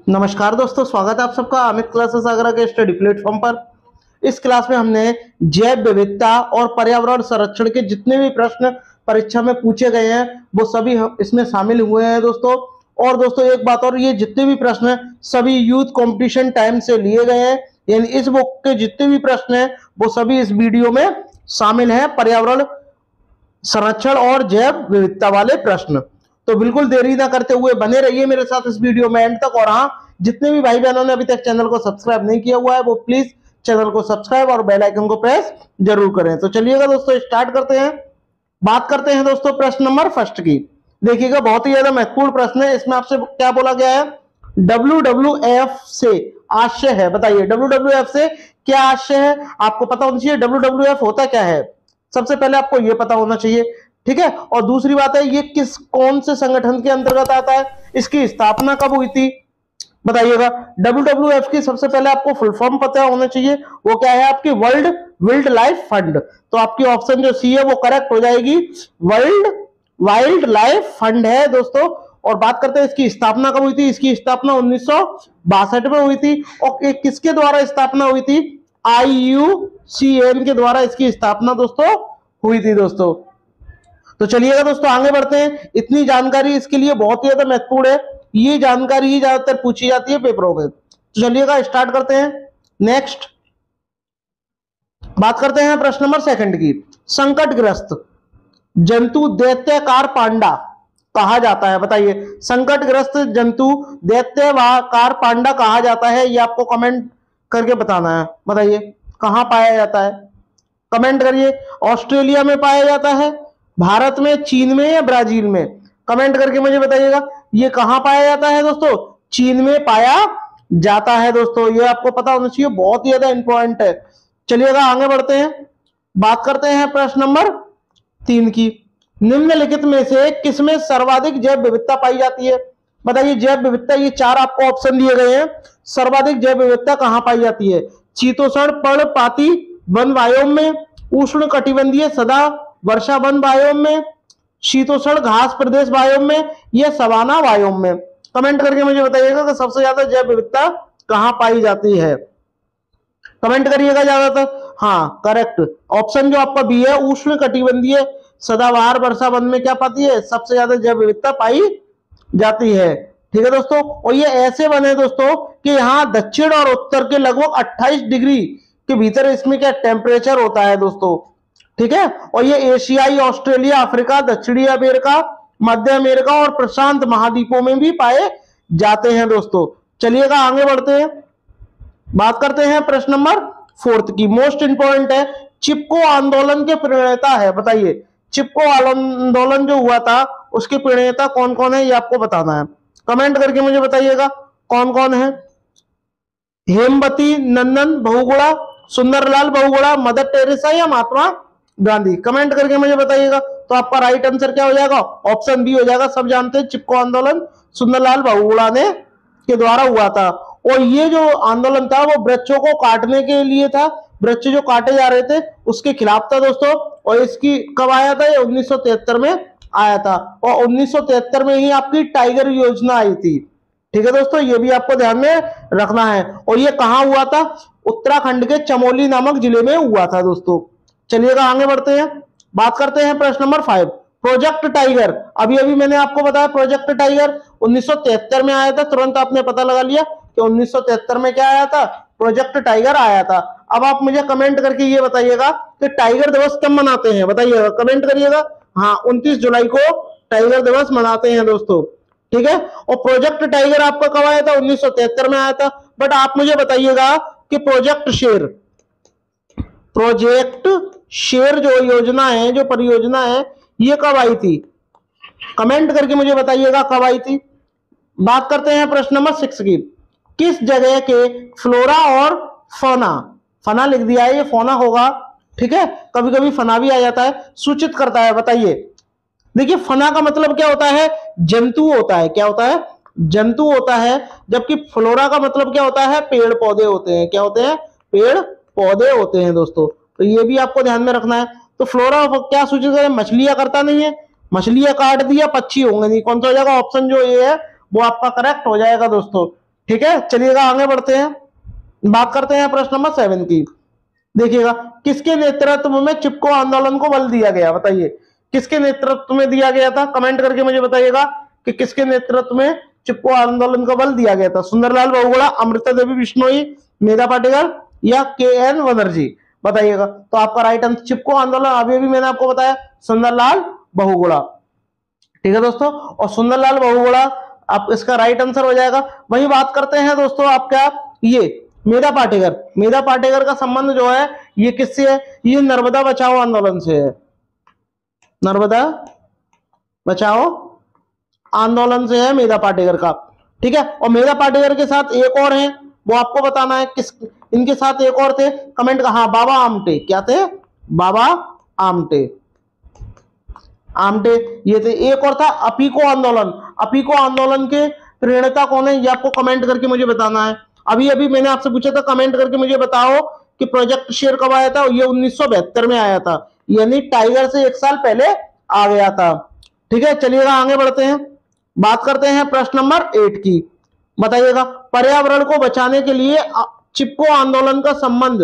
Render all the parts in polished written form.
नमस्कार दोस्तों, स्वागत है आप सबका अमित क्लासेस आगरा के स्टडी प्लेटफॉर्म पर। इस क्लास में हमने जैव विविधता और पर्यावरण संरक्षण के जितने भी प्रश्न परीक्षा में पूछे गए हैं वो सभी इसमें शामिल हुए हैं दोस्तों। और दोस्तों एक बात और, ये जितने भी प्रश्न हैं सभी यूथ कंपटीशन टाइम से लिए गए हैं, यानी इस बुक के जितने भी प्रश्न हैं वो सभी इस वीडियो में शामिल हैं, पर्यावरण संरक्षण और जैव विविधता वाले प्रश्न। तो बिल्कुल देरी ना करते हुए बने रहिए मेरे साथ इस वीडियो में एंड तक। और हाँ, जितने भी भाई बहनों ने अभी तक चैनल को सब्सक्राइब नहीं किया हुआ है वो प्लीज चैनल को सब्सक्राइब और बेल आइकन को प्रेस जरूर करें। तो चलिएगा दोस्तों, स्टार्ट करते हैं। बात करते हैं दोस्तों प्रश्न नंबर फर्स्ट की। देखिएगा, बहुत ही ज्यादा महत्वपूर्ण प्रश्न है। इसमें आपसे क्या बोला गया है, WWF से आशय है। बताइए WWF से क्या आशय है, आपको पता होना चाहिए। WWF होता क्या है, सबसे पहले आपको यह पता होना चाहिए, ठीक है। और दूसरी बात है, ये कौन से संगठन के अंतर्गत आता है, इसकी स्थापना कब हुई थी, बताइएगा। WWF की सबसे पहले आपको फुल फॉर्म पता होना चाहिए, वो क्या है आपकी वर्ल्ड वाइल्ड लाइफ फंड। तो आपकी ऑप्शन जो सी है वो करेक्ट हो जाएगी, वर्ल्ड वाइल्ड लाइफ फंड है दोस्तों। और बात करते हैं इसकी स्थापना कब हुई थी, इसकी स्थापना 1962 में हुई थी। और किसके द्वारा स्थापना हुई थी, IUCN के द्वारा इसकी स्थापना दोस्तों हुई थी दोस्तों। तो चलिएगा दोस्तों आगे बढ़ते हैं। इतनी जानकारी इसके लिए बहुत ही ज्यादा महत्वपूर्ण है, ये जानकारी ही ज्यादातर पूछी जाती है पेपरों में। तो चलिएगा स्टार्ट करते हैं। नेक्स्ट बात करते हैं प्रश्न नंबर सेकंड की। संकटग्रस्त जंतु दैत्याकार पांडा कहा जाता है। बताइए, संकटग्रस्त जंतु दैत्याकार पांडा कहा जाता है, ये आपको कमेंट करके बताना है। बताइए कहां पाया जाता है, कमेंट करिए। ऑस्ट्रेलिया में पाया जाता है, भारत में, चीन में या ब्राजील में, कमेंट करके मुझे बताइएगा। ये कहां पाया जाता है दोस्तों, चीन में पाया जाता है दोस्तों। ये आपको पता होना चाहिए, बहुत ही ज्यादा इंपॉर्टेंट है। चलिएगा आगे बढ़ते हैं। बात करते हैं प्रश्न नंबर 3 की। निम्नलिखित में से किसमें सर्वाधिक जैव विविधता पाई जाती है। बताइए जैव विविधता, ये 4 आपको ऑप्शन दिए गए हैं। सर्वाधिक जैव विविधता कहां पाई जाती है, चीतोष्ण पर्णपाती वन बायोम में, उष्ण कटिबंधीय सदा वर्षा वन बायोम में, शीतोष्ण घास प्रदेश बायोम में, या सवाना बायोम में। कमेंट करके मुझे बताइएगा कि सबसे ज्यादा जैव विविधता कहां पाई जाती है, कमेंट करिएगा ज्यादातर। हाँ करेक्ट ऑप्शन जो आपका बी है, उष्ण कटिबंधीय सदाबहार वर्षा वन में क्या पाती है, सबसे ज्यादा जैव विविधता पाई जाती है। ठीक है दोस्तों, और ये ऐसे वन है दोस्तों कि यहाँ दक्षिण और उत्तर के लगभग 28 डिग्री के भीतर इसमें क्या टेम्परेचर होता है दोस्तों, ठीक है। और ये एशियाई, ऑस्ट्रेलिया, अफ्रीका, दक्षिणी अमेरिका, मध्य अमेरिका और प्रशांत महाद्वीपों में भी पाए जाते हैं दोस्तों। चलिएगा आगे बढ़ते हैं। बात करते हैं प्रश्न नंबर 4 की, मोस्ट इंपोर्टेंट है। चिपको आंदोलन के प्रणेता है। बताइए चिपको आंदोलन जो हुआ था उसके प्रणेता कौन कौन है, ये आपको बताना है। कमेंट करके मुझे बताइएगा कौन कौन है। हेमवती नंदन बहुगुणा, सुंदरलाल बहुगुणा, मदर टेरेसा या महात्मा गांधी, कमेंट करके मुझे बताइएगा। तो आपका राइट आंसर क्या हो जाएगा, ऑप्शन बी हो जाएगा। सब जानते हैं चिपको आंदोलन सुंदरलाल बहुगुणा ने के द्वारा हुआ था। और ये जो आंदोलन था वो वृक्षों को काटने के लिए था, वृक्ष जो काटे जा रहे थे उसके खिलाफ था दोस्तों। और इसकी कब आया था, ये 1973 में आया था। और 1973 में ही आपकी टाइगर योजना आई थी। ठीक है दोस्तों, ये भी आपको ध्यान में रखना है। और ये कहां हुआ था, उत्तराखंड के चमोली नामक जिले में हुआ था दोस्तों। चलिएगा आगे बढ़ते हैं। बात करते हैं प्रश्न नंबर 5, प्रोजेक्ट टाइगर। अभी अभी मैंने आपको बताया प्रोजेक्ट टाइगर 1973 में आया था, तुरंत आपने पता लगा लिया कि 1973 में क्या आया था, प्रोजेक्ट टाइगर आया था। अब आप मुझे कमेंट करके ये बताइएगा कि टाइगर दिवस कब मनाते हैं, बताइएगा, कमेंट करिएगा। हाँ 29 जुलाई को टाइगर दिवस मनाते हैं दोस्तों, ठीक है। और प्रोजेक्ट टाइगर आपका कब आया था, 1973 में आया था। बट आप मुझे बताइएगा कि प्रोजेक्ट शेर जो योजना है, जो परियोजना है, ये कब आई थी, कमेंट करके मुझे बताइएगा कब आई थी। बात करते हैं प्रश्न नंबर 6 की। किस जगह के फ्लोरा और फौना, फना लिख दिया है, ये फौना होगा, ठीक है, कभी कभी फना भी आ जाता है, सूचित करता है। बताइए, देखिए फना का मतलब क्या होता है, जंतु होता है। क्या होता है, जंतु होता है। जबकि फ्लोरा का मतलब क्या होता है, पेड़ पौधे होते हैं। क्या होते हैं, पेड़ पौधे होते हैं दोस्तों। तो ये भी आपको ध्यान में रखना है। तो फ्लोरा क्या सूचित करे, मछलियां करता नहीं है, मछलियां काट दिया, पक्षी होंगे नहीं। कौन सा हो जाएगा, ऑप्शन जो ये है वो आपका करेक्ट हो जाएगा दोस्तों, ठीक है, चलिएगा आगे बढ़ते हैं, बात करते हैं प्रश्न नंबर 7 की। देखिएगा, किसके नेतृत्व में चिपको आंदोलन को बल दिया गया, बताइए किसके नेतृत्व में दिया गया था, कमेंट करके मुझे बताइएगा कि किसके नेतृत्व में चिपको आंदोलन को बल दिया गया था। सुंदरलाल बहुगुणा, अमृता देवी बिश्नोई, मेधा पाटेकर या के.एन. बनर्जी, बताइएगा। तो आपका राइट आंसर चिपको आंदोलन, अभी भी मैंने आपको बताया सुंदरलाल बहुगुणा, ठीक है दोस्तों। और सुंदरलाल बहुगुणा आप इसका राइट आंसर हो जाएगा। वही बात करते हैं दोस्तों आपका ये मेधा पाटेकर, मेधा पाटेकर का संबंध जो है ये किससे है, ये नर्मदा बचाओ आंदोलन से है, नर्मदा बचाओ आंदोलन से है मेधा पाटेकर का, ठीक है। और मेधा पाटेकर के साथ एक और है, वो आपको बताना है किस, इनके साथ एक और थे, कमेंट का, हाँ बाबा आमटे, क्या थे, बाबा आमटे, आमटे ये थे। एक और था अपीको आंदोलन, अपीको आंदोलन के प्रणेता कौन है, ये आपको कमेंट करके मुझे बताना है। अभी अभी मैंने आपसे पूछा था, कमेंट करके मुझे बताओ कि प्रोजेक्ट शेयर कब आया था, ये 1972 में आया था, यानी टाइगर से 1 साल पहले आ गया था, ठीक है। चलिएगा आगे बढ़ते हैं, बात करते हैं प्रश्न नंबर 8 की। बताइएगा, पर्यावरण को बचाने के लिए चिपको आंदोलन का संबंध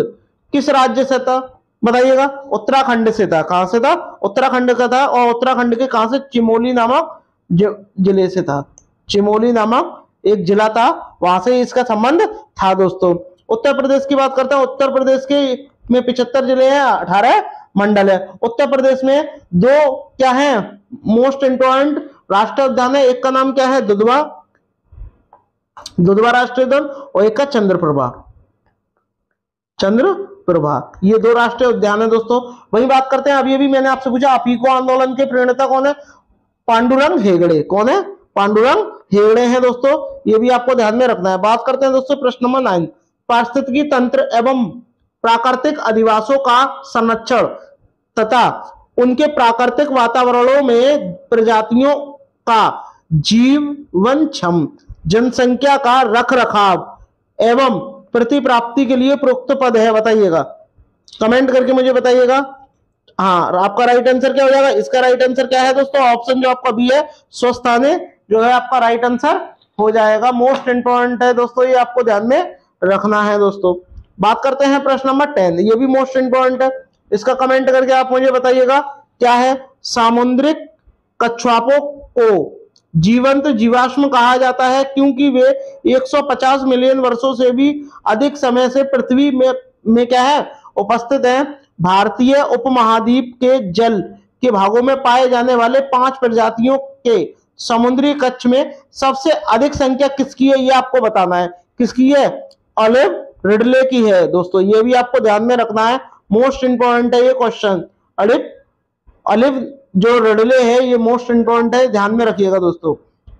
किस राज्य से था, बताइएगा। उत्तराखंड से था, कहां से था, उत्तराखंड का था। और उत्तराखंड के कहां से, चिमोली नामक जिले से था, चिमोली नामक एक जिला था, वहां से इसका संबंध था दोस्तों। उत्तर प्रदेश की बात करते हैं, उत्तर प्रदेश के में 75 जिले हैं, 18 मंडल है। उत्तर प्रदेश में 2 क्या है मोस्ट इंपॉर्टेंट राष्ट्रीय उद्यान है, एक का नाम क्या है, दुधवा, दुधवा राष्ट्रीय उद्यान, और एक का चंद्रप्रभा, चंद्रप्रभा, ये 2 राष्ट्रीय उद्यान है दोस्तों। वही बात करते हैं, अभी अभी मैंने आपसे पूछा अपीको आंदोलन के प्रणेता कौन है, पांडुरंग हेगड़े, कौन है, पांडुरंग हेगड़े हैं दोस्तों, ये भी आपको ध्यान में रखना है। बात करते हैं दोस्तों प्रश्न नंबर 9, पारिस्थितिकी तंत्र एवं प्राकृतिक अधिवासों का संरक्षण तथा उनके प्राकृतिक वातावरणों में प्रजातियों का जीवनक्षम जनसंख्या का रखरखाव एवं प्रतिप्राप्ति के लिए प्रयुक्त पद है, बताइएगा, कमेंट करके मुझे बताइएगा। हाँ, आपका राइट आंसर क्या हो जाएगा, इसका राइट आंसर क्या है दोस्तों, ऑप्शन जो आपका बी है, स्वस्थाने जो है आपका राइट आंसर हो जाएगा। मोस्ट इंपॉर्टेंट है दोस्तों, ये आपको ध्यान में रखना है दोस्तों। बात करते हैं प्रश्न नंबर 10, ये भी मोस्ट इंपॉर्टेंट है, इसका कमेंट करके आप मुझे बताइएगा क्या है। सामुद्रिक कछुओं को जीवंत जीवाश्म कहा जाता है क्योंकि वे 150 मिलियन वर्षों से भी अधिक समय से पृथ्वी में क्या है उपस्थित हैं। भारतीय उपमहाद्वीप के जल के भागों में पाए जाने वाले 5 प्रजातियों के समुद्री कच्छ में सबसे अधिक संख्या किसकी है, ये आपको बताना है, किसकी है, ऑलिव रिडले की है दोस्तों, ये भी आपको ध्यान में रखना है, मोस्ट इंपॉर्टेंट है ये क्वेश्चन। ऑलिव जो रिडले है ये मोस्ट इंपॉर्टेंट है, ध्यान में रखिएगा दोस्तों।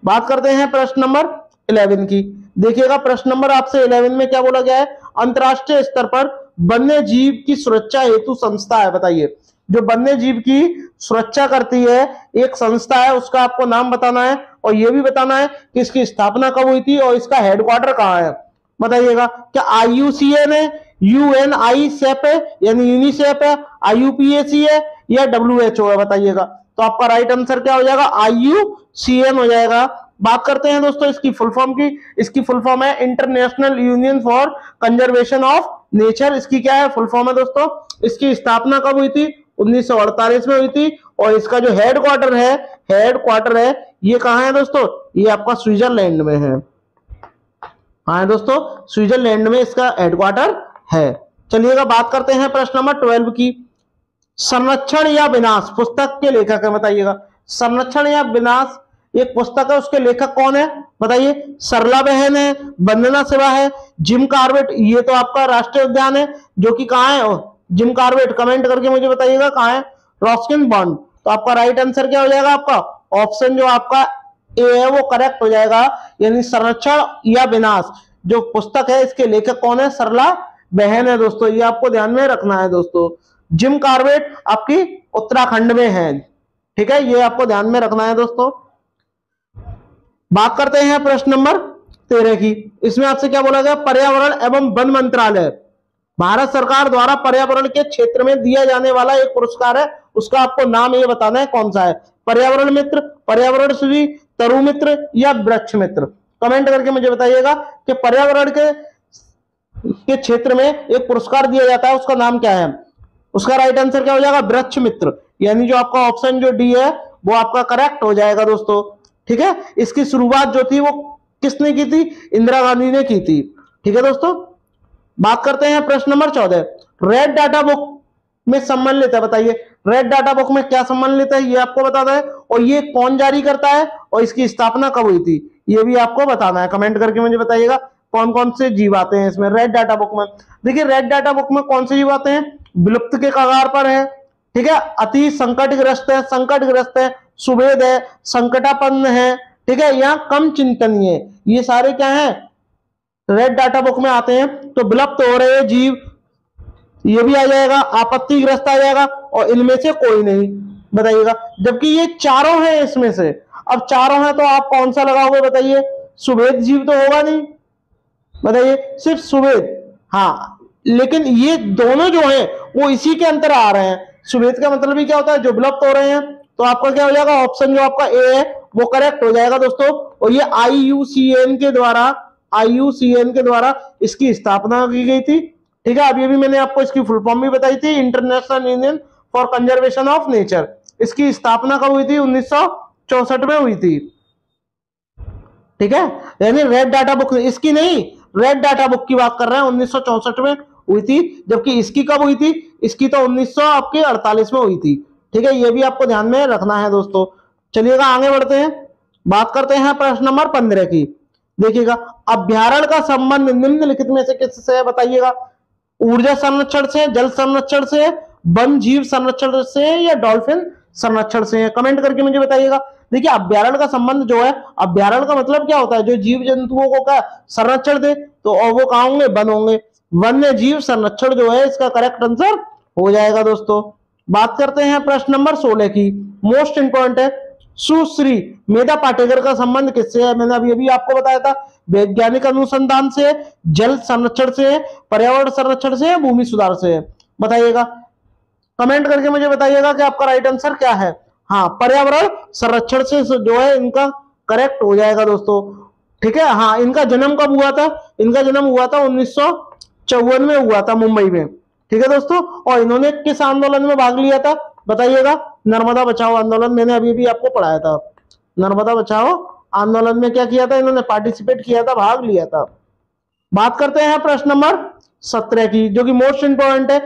बात करते हैं प्रश्न नंबर 11 की। देखिएगा प्रश्न नंबर आपसे 11 में क्या बोला गया है, अंतरराष्ट्रीय स्तर पर वन्य जीव की सुरक्षा हेतु संस्था है, बताइए जो वन्य जीव की सुरक्षा करती है एक संस्था है, उसका आपको नाम बताना है और यह भी बताना है कि इसकी स्थापना कब हुई थी और इसका हेडक्वार्टर कहां है, बताइएगा। क्या IUCN है, UNICEF है यानी यूनिसेफ है, IUPAC है या WHO है, बताइएगा। तो आपका राइट आंसर क्या हो जाएगा, IUCN हो जाएगा। बात करते हैं दोस्तों इसकी फुल फॉर्म की, इसकी फुल फॉर्म है international union for conservation of nature, इसकी क्या है फुल फॉर्म है दोस्तों। इसकी स्थापना कब हुई थी, 1948 में हुई थी और इसका जो हेडक्वार्टर है ये कहां है दोस्तों, ये आपका स्विट्जरलैंड में है। हाँ दोस्तों, स्विट्जरलैंड में इसका हेडक्वार्टर है। चलिएगा बात करते हैं प्रश्न नंबर 12 की। संरक्षण या विनाश पुस्तक के लेखक है, बताइएगा। संरक्षण या विनाश एक पुस्तक है, उसके लेखक कौन है, बताइए। सरला बहन है, वंदना शिवा है, जिम कॉर्बेट, ये तो आपका राष्ट्रीय उद्यान है जो कि कहाँ है, जिम कॉर्बेट, कमेंट करके मुझे बताइएगा कहाँ है, रॉस्किन बॉन्ड। तो आपका राइट आंसर क्या हो जाएगा, आपका ऑप्शन जो आपका ए है वो करेक्ट हो जाएगा, यानी संरक्षण या विनाश जो पुस्तक है इसके लेखक कौन है, सरला बहन है दोस्तों, ये आपको ध्यान में रखना है दोस्तों। जिम कॉर्बेट आपकी उत्तराखंड में है, ठीक है, ये आपको ध्यान में रखना है दोस्तों। बात करते हैं प्रश्न नंबर 13 की। इसमें आपसे क्या बोला गया, पर्यावरण एवं वन मंत्रालय भारत सरकार द्वारा पर्यावरण के क्षेत्र में दिया जाने वाला एक पुरस्कार है, उसका आपको नाम ये बताना है कौन सा है। पर्यावरण मित्र, पर्यावरण श्री, तरु मित्र या वृक्ष मित्र। कमेंट करके मुझे बताइएगा कि पर्यावरण के क्षेत्र में एक पुरस्कार दिया जाता है, उसका नाम क्या है। उसका राइट आंसर क्या हो जाएगा, वृक्ष मित्र, यानी जो आपका ऑप्शन जो डी है वो आपका करेक्ट हो जाएगा दोस्तों। ठीक है, इसकी शुरुआत जो थी वो किसने की थी, इंदिरा गांधी ने की थी। ठीक है दोस्तों, बात करते हैं प्रश्न नंबर 14। रेड डाटा बुक में सम्मिलित है, बताइए रेड डाटा बुक में क्या सम्मिलित है, ये आपको बताना है, और ये कौन जारी करता है और इसकी स्थापना कब हुई थी ये भी आपको बताना है। कमेंट करके मुझे बताइएगा कौन कौन से जीव आते हैं इसमें रेड डाटा बुक में। देखिए रेड डाटा बुक में कौन से जीव आते हैं, विलुप्त के कगार पर है, ठीक है, अति संकटग्रस्त है, सुवेद है, संकटापन्न है, ठीक है, या कम चिंतनीय, ये सारे क्या है रेड डाटा बुक में आते हैं। तो विलुप्त हो रहे जीव ये भी आ जाएगा, आपत्तिग्रस्त आ जाएगा, और इनमें से कोई नहीं, बताइएगा। जबकि ये चारों हैं इसमें से, अब चारों हैं तो आप कौन सा लगाओगे बताइए, सुवेद जीव तो होगा नहीं, बताइए सिर्फ सुवेद, हाँ, लेकिन ये दोनों जो हैं वो इसी के अंतर आ रहे हैं। सुवेद का मतलब ही क्या होता है, जो विलुप्त हो रहे हैं, तो आपका क्या हो जाएगा, ऑप्शन जो आपका ए है वो करेक्ट हो जाएगा दोस्तों। और ये IUCN के द्वारा इसकी स्थापना की गई थी। ठीक है, अब ये भी मैंने आपको इसकी फुल फॉर्म भी बताई थी, international union for conservation of nature. इसकी स्थापना कब हुई थी, 1964 में हुई थी। ठीक है, यानी रेड डाटा बुक, इसकी नहीं, रेड डाटा बुक की बात कर रहे हैं, 1964 में हुई थी। जबकि इसकी कब हुई थी, इसकी तो 1948 में हुई थी। ठीक है, ये भी आपको ध्यान में रखना है दोस्तों। चलिएगा आगे बढ़ते हैं, बात करते हैं प्रश्न नंबर 15 की। देखिएगा, अभ्यारण्य का संबंध निम्नलिखित में से किससे है, बताइएगा। ऊर्जा संरक्षण से, जल संरक्षण से, वन जीव संरक्षण से, या डॉल्फिन संरक्षण से है। कमेंट करके मुझे बताइएगा। देखिए अभ्यारण्य का संबंध जो है, अभ्यारण्य का मतलब क्या होता है, जो जीव जंतुओं को क्या संरक्षण दे, तो और वो कहाँ होंगे, वन होंगे। वन्य जीव संरक्षण जो है इसका करेक्ट आंसर हो जाएगा दोस्तों। बात करते हैं प्रश्न नंबर 16 की, मोस्ट इंपॉर्टेंट है। सुश्री मेधा पाटेकर का संबंध किससे है, मैंने अभी अभी आपको बताया था, वैज्ञानिक अनुसंधान से, जल संरक्षण से, पर्यावरण संरक्षण से, भूमि सुधार से, बताइएगा। कमेंट करके मुझे बताइएगा कि आपका राइट आंसर क्या है। हाँ, पर्यावरण संरक्षण से जो है इनका करेक्ट हो जाएगा दोस्तों। ठीक है, हाँ, इनका जन्म कब हुआ था, इनका जन्म हुआ था 1954 में हुआ था, मुंबई में। ठीक है दोस्तों, और इन्होंने किस आंदोलन में भाग लिया था, बताइएगा। नर्मदा बचाओ आंदोलन, मैंने अभी भी आपको पढ़ाया था। नर्मदा बचाओ आंदोलन में क्या किया था, इन्होंने पार्टिसिपेट किया था, भाग लिया था। बात करते हैं प्रश्न नंबर 17 की, जो कि मोस्ट इंपोर्टेंट है।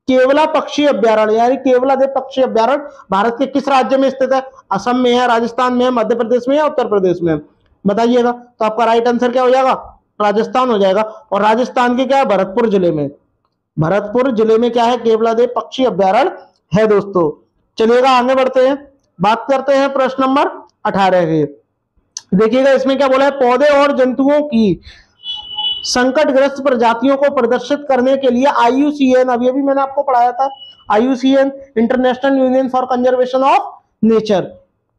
केवला पक्षी अभ्यारण्य, यानी केवलादेव पक्षी अभ्यारण्य भारत के किस राज्य में स्थित है, असम में है, राजस्थान में है, मध्य प्रदेश में है, उत्तर प्रदेश में, बताइएगा। तो आपका राइट आंसर क्या हो जाएगा, राजस्थान हो जाएगा। और राजस्थान के क्या है, भरतपुर जिले में, भरतपुर जिले में क्या है, केवलादेव पक्षी अभ्यारण्य है दोस्तों। चलिएगा आगे बढ़ते हैं, बात करते हैं प्रश्न नंबर 18 के। देखिएगा इसमें क्या बोला है, पौधे और जंतुओं की संकटग्रस्त प्रजातियों को प्रदर्शित करने के लिए IUCN, अभी अभी मैंने आपको पढ़ाया था, IUCN international union for conservation of nature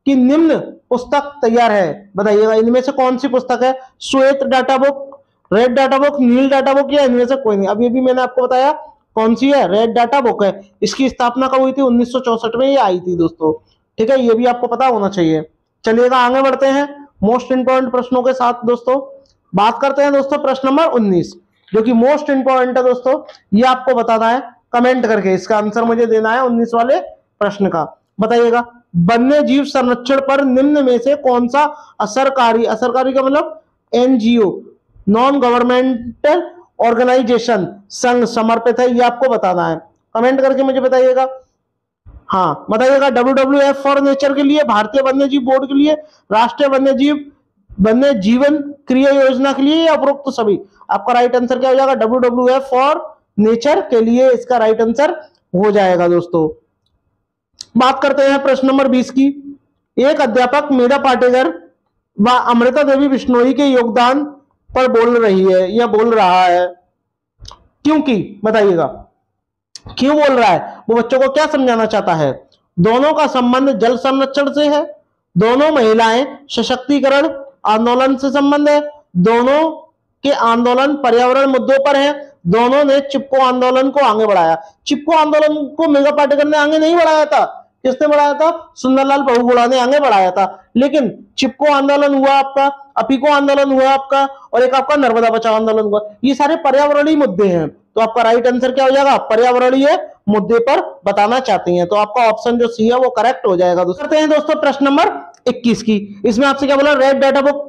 की निम्न पुस्तक तैयार है, बताइएगा। इनमें से कौन सी पुस्तक है, श्वेत data book, red data book, नील डाटा बुक, या इनमें से कोई नहीं। अभी अभी मैंने आपको बताया कौन सी है, रेड डाटा बुक है। इसकी स्थापना कब हुई थी, 1964 में ये आई थी दोस्तों। ठीक है, ये भी आपको पता होना चाहिए। चलिएगा आगे बढ़ते हैं मोस्ट इंपोर्टेंट प्रश्नों के साथ दोस्तों। बात करते हैं दोस्तों प्रश्न नंबर 19, जो कि मोस्ट इंपोर्टेंट है दोस्तों। ये आपको बताना है कमेंट करके, इसका आंसर मुझे देना है 19 वाले प्रश्न का, बताइएगा। वन्य जीव संरक्षण पर निम्न में से कौन सा असरकारी का मतलब NGO, नॉन गवर्नमेंटल ऑर्गेनाइजेशन, संघ समर्पित है, ये आपको बताना है। कमेंट करके मुझे बताइएगा। हाँ, बताइएगा। WWF फॉर नेचर के लिए, भारतीय वन्य जीव बोर्ड के लिए, राष्ट्रीय वन्य जीवन क्रिया योजना के लिए, या उपरोक्त सभी। आपका राइट आंसर क्या हो जाएगा, WWF फॉर नेचर के लिए इसका राइट आंसर हो जाएगा दोस्तों। बात करते हैं प्रश्न नंबर 20 की। एक अध्यापक मेधा पाटेकर व अमृता देवी बिश्नोई के योगदान पर बोल रही है या बोल रहा है, क्योंकि बताइएगा क्यों बोल रहा है, वो बच्चों को क्या समझाना चाहता है। दोनों का संबंध जल संरक्षण से है, दोनों महिलाएं सशक्तिकरण आंदोलन से संबंध है, दोनों के आंदोलन पर्यावरण मुद्दों पर है, दोनों ने चिपको आंदोलन को आगे बढ़ाया। चिपको आंदोलन को मेधा पाटेकर ने आगे नहीं बढ़ाया था, किसने बढ़ाया था? सुंदरलाल बहुगुणा ने आगे बढ़ाया था। लेकिन चिपको आंदोलन हुआ आपका, अपीको आंदोलन हुआ आपका, और एक आपका नर्मदा बचाओ आंदोलन हुआ। ये सारे पर्यावरणीय मुद्दे हैं, तो आपका राइट आंसर क्या हो जाएगा? पर्यावरणीय मुद्दे पर बताना चाहती हैं, तो आपका ऑप्शन जो सी है वो करेक्ट हो जाएगा। करते हैं दोस्तों प्रश्न नंबर 21 की। इसमें आपसे क्या बोला? रेड डाटा बुक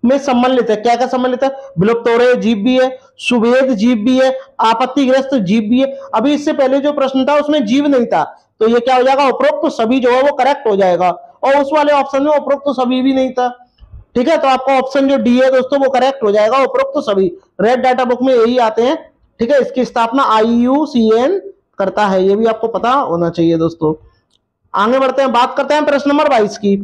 में सम्मिलित है, क्या क्या सम्मिलित है? विलुप्त हो रहे जीव भी है, सुवेद जीव भी है, आपत्तिग्रस्त जीव भी है। अभी इससे पहले जो प्रश्न था उसमें जीव नहीं था, तो ये क्या हो जाएगा? उपरोक्त सभी जो है वो करेक्ट हो जाएगा, और उस वाले ऑप्शन में उपरोक्त सभी भी नहीं था। ठीक है, तो आपका ऑप्शन जो डी है दोस्तों वो करेक्ट हो जाएगा, उपरोक्त सभी। रेड डाटा बुक में यही आते हैं। ठीक है, इसकी स्थापना IUCN करता है, ये भी आपको पता होना चाहिए दोस्तों। आगे बढ़ते हैं, बात करते हैं प्रश्न नंबर 22 की।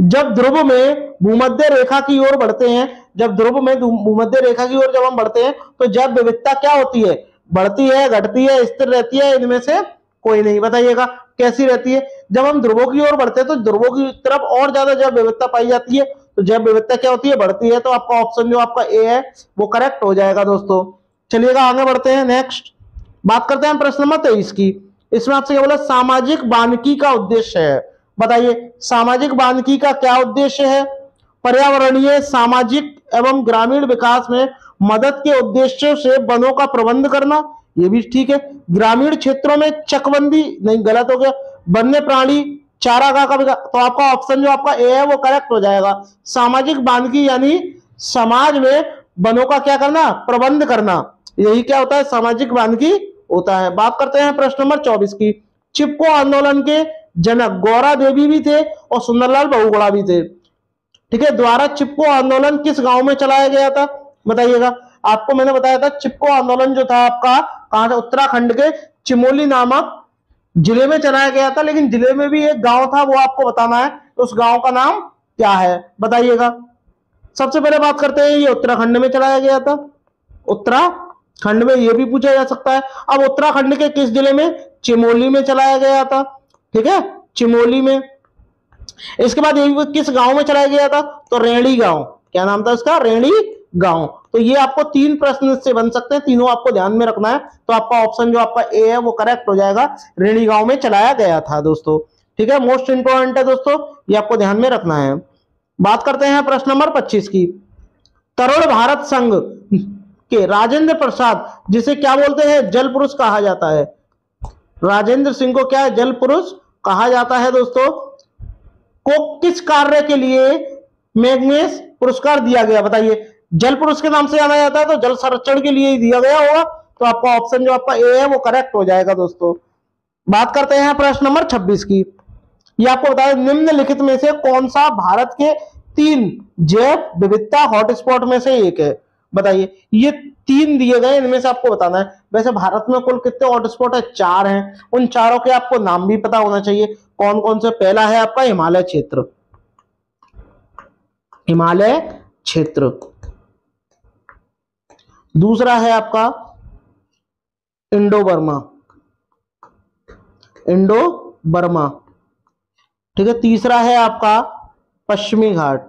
जब ध्रुव में भूमध्य रेखा की ओर बढ़ते हैं, जब ध्रुव में भूमध्य रेखा की ओर जब हम बढ़ते हैं तो जैव विविधता क्या होती है? बढ़ती है, घटती है, स्थिर रहती है? इनमें से कोई नहीं। बताइएगा कैसी रहती है? जब हम ध्रुवों की ओर बढ़ते हैं तो ध्रुवों की तरफ और ज्यादा जैव विविधता पाई जाती है, तो जैव विविधता क्या होती है? बढ़ती है। तो आपका ऑप्शन जो आपका ए है वो करेक्ट हो जाएगा दोस्तों। चलिएगा आगे बढ़ते हैं, नेक्स्ट बात करते हैं प्रश्न नंबर 23 की। इसमें आपसे क्या बोला? सामाजिक वानिकी का उद्देश्य है। बताइए सामाजिक वानिकी का क्या उद्देश्य है? पर्यावरणीय, सामाजिक एवं ग्रामीण विकास में मदद के उद्देश्य से वनों का प्रबंध करना, ये भी ठीक है। ग्रामीण क्षेत्रों में चकबंदी, नहीं गलत हो गया, वन्य प्राणी चारागाह का विकास, तो आपका ऑप्शन जो आपका ए है वो करेक्ट हो जाएगा। सामाजिक वानिकी यानी समाज में वनों का क्या करना? प्रबंध करना, यही क्या होता है? सामाजिक वानिकी होता है। बात करते हैं प्रश्न नंबर 24 की। चिपको आंदोलन के जनक गौरा देवी भी थे और सुंदरलाल बहुगुणा भी थे। ठीक है, द्वारा चिपको आंदोलन किस गांव में चलाया गया था? बताइएगा। आपको मैंने बताया था चिपको आंदोलन जो था आपका कहां था? उत्तराखंड के चिमोली नामक जिले में चलाया गया था, लेकिन जिले में भी एक गांव था, वो आपको बताना है। तो उस गांव का नाम क्या है? बताइएगा। सबसे पहले बात करते हैं, ये उत्तराखंड में चलाया गया था। उत्तराखंड में, ये भी पूछा जा सकता है। अब उत्तराखंड के किस जिले में? चिमोली में चलाया गया था। ठीक है, चिमोली में। इसके बाद ये किस गांव में चलाया गया था? तो रेणी गांव। क्या नाम था इसका? रेणी गांव। तो ये आपको 3 प्रश्न इससे बन सकते हैं, तीनों आपको ध्यान में रखना है। तो आपका ऑप्शन जो आपका ए है वो करेक्ट हो जाएगा, रेणी गांव में चलाया गया था दोस्तों। ठीक है, मोस्ट इंपॉर्टेंट है दोस्तों, ये आपको ध्यान में रखना है। बात करते हैं प्रश्न नंबर 25 की। तरुण भारत संघ के राजेंद्र प्रसाद, जिसे क्या बोलते हैं? जल पुरुष कहा जाता है। राजेंद्र सिंह को क्या है? जल पुरुष कहा जाता है दोस्तों। को किस कार्य के लिए मैग्नेस पुरस्कार दिया गया? बताइए। जल पुरुष के नाम से जाना जाता है, तो जल संरक्षण के लिए ही दिया गया होगा। तो आपका ऑप्शन जो आपका ए है वो करेक्ट हो जाएगा दोस्तों। बात करते हैं प्रश्न नंबर 26 की। ये आपको बताया निम्नलिखित में से कौन सा भारत के 3 जैव विविधता हॉटस्पॉट में से एक है? बताइए। ये 3 दिए गए, इनमें से आपको बताना है। वैसे भारत में कुल कितने हॉटस्पॉट है? 4 हैं। उन चारों के आपको नाम भी पता होना चाहिए, कौन कौन से। पहला है आपका हिमालय क्षेत्र, हिमालय क्षेत्र। दूसरा है आपका इंडो बर्मा, इंडो बर्मा। ठीक है, तीसरा है आपका पश्चिमी घाट,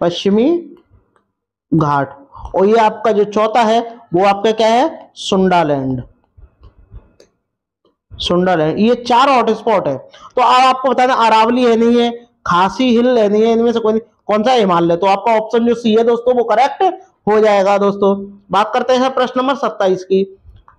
पश्चिमी घाट। और ये आपका जो चौथा है वो आपका क्या है? Sundaland, Sundaland. ये 4 हॉटस्पॉट है। तो अब आपको बताना अरावली है नहीं है, खासी हिल है नहीं है, इनमें से कोई नहीं। कौन सा? हिमालय। तो आपका ऑप्शन जो सी है दोस्तों वो करेक्ट हो जाएगा दोस्तों। बात करते हैं प्रश्न नंबर 27 की।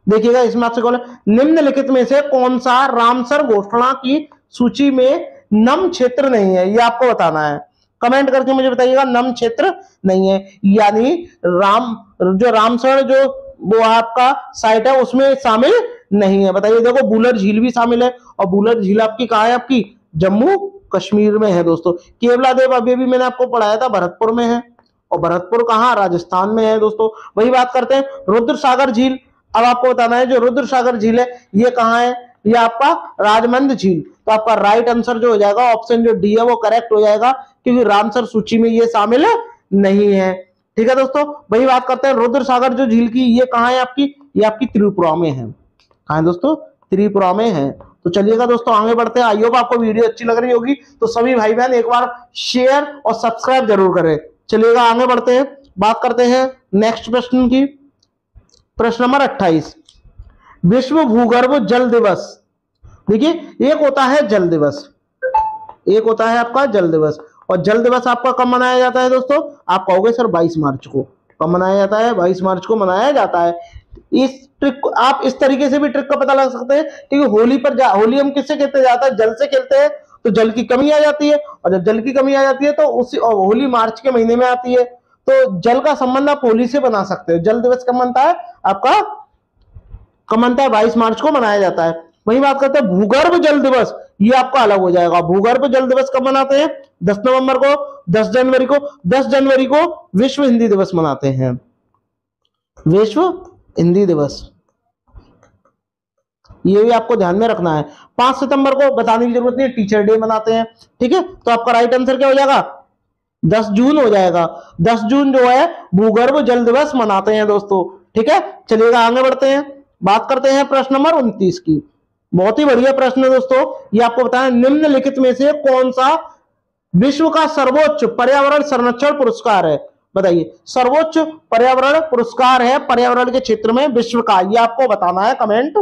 देखिएगा, इसमें आपसे बोला निम्नलिखित में से कौन सा रामसर घोषणा की सूची में नम क्षेत्र नहीं है? ये आपको बताना है, कमेंट करके मुझे बताइएगा। नम क्षेत्र नहीं है यानी जो रामसर जो वो आपका साइट है उसमें शामिल नहीं है। बताइए। देखो, बुलर झील भी शामिल है, और बुलर झील आपकी कहाँ है? आपकी जम्मू कश्मीर में है दोस्तों। केवला देव अभी भी मैंने आपको पढ़ाया था भरतपुर में है, और भरतपुर कहाँ? राजस्थान में है दोस्तों। वही बात करते हैं रुद्र सागर झील। अब आपको बताना है जो रुद्र सागर झील है ये कहाँ है? ये आपका राजमंद झील। तो आपका राइट आंसर जो हो जाएगा ऑप्शन जो डी है वो करेक्ट हो जाएगा, क्योंकि रामसर सूची में ये शामिल नहीं है। ठीक है दोस्तों, वही बात करते हैं रुद्र सागर जो झील की, ये कहाँ है आपकी? ये आपकी त्रिपुरा में है। कहाँ है दोस्तों? त्रिपुरा में है। तो चलिएगा दोस्तों आगे बढ़ते हैं। आई होप आपको वीडियो अच्छी लग रही होगी, तो सभी भाई बहन एक बार शेयर और सब्सक्राइब जरूर करें। चलिएगा आगे बढ़ते हैं, बात करते हैं नेक्स्ट प्रश्न की। प्रश्न नंबर 28। विश्व भूगर्भ जल दिवस देखिए एक होता है जल दिवस, एक होता है आपका जल दिवस, और जल दिवस आपका कब मनाया जाता है दोस्तों? आप कहोगे सर 22 मार्च को। कब मनाया जाता है? 22 मार्च को मनाया जाता है। इस ट्रिक को आप इस तरीके से भी ट्रिक का पता लगा सकते हैं, क्योंकि होली पर होली हम किससे खेलते जाता है? जल से खेलते हैं, तो जल की कमी आ जाती है, और जब जल की कमी आ जाती है तो उसी, और होली मार्च के महीने में आती है, तो जल का संबंध आप होली से बना सकते हो। जल दिवस कब बनता है आपका? कब बनता है? 22 मार्च को मनाया जाता है। वही बात करते हैं भूगर्भ जल दिवस, ये आपका अलग हो जाएगा। भूगर्भ जल दिवस कब मनाते हैं? 10 नवंबर को, 10 जनवरी को। 10 जनवरी को विश्व हिंदी दिवस मनाते हैं, विश्व हिंदी दिवस, ये भी आपको ध्यान में रखना है। 5 सितंबर को बताने की जरूरत नहीं है, टीचर डे मनाते हैं, ठीक है। तो आपका राइट आंसर क्या हो जाएगा? 10 जून हो जाएगा। 10 जून जो है भूगर्भ जल दिवस मनाते हैं दोस्तों, ठीक है। चलिएगा आगे बढ़ते हैं, बात करते हैं प्रश्न नंबर 29 की। बहुत ही बढ़िया प्रश्न है दोस्तों, ये आपको बताएं निम्नलिखित में से कौन सा विश्व का सर्वोच्च पर्यावरण संरक्षण पुरस्कार है? बताइए, सर्वोच्च पर्यावरण पुरस्कार है पर्यावरण के क्षेत्र में विश्व का, ये आपको बताना है कमेंट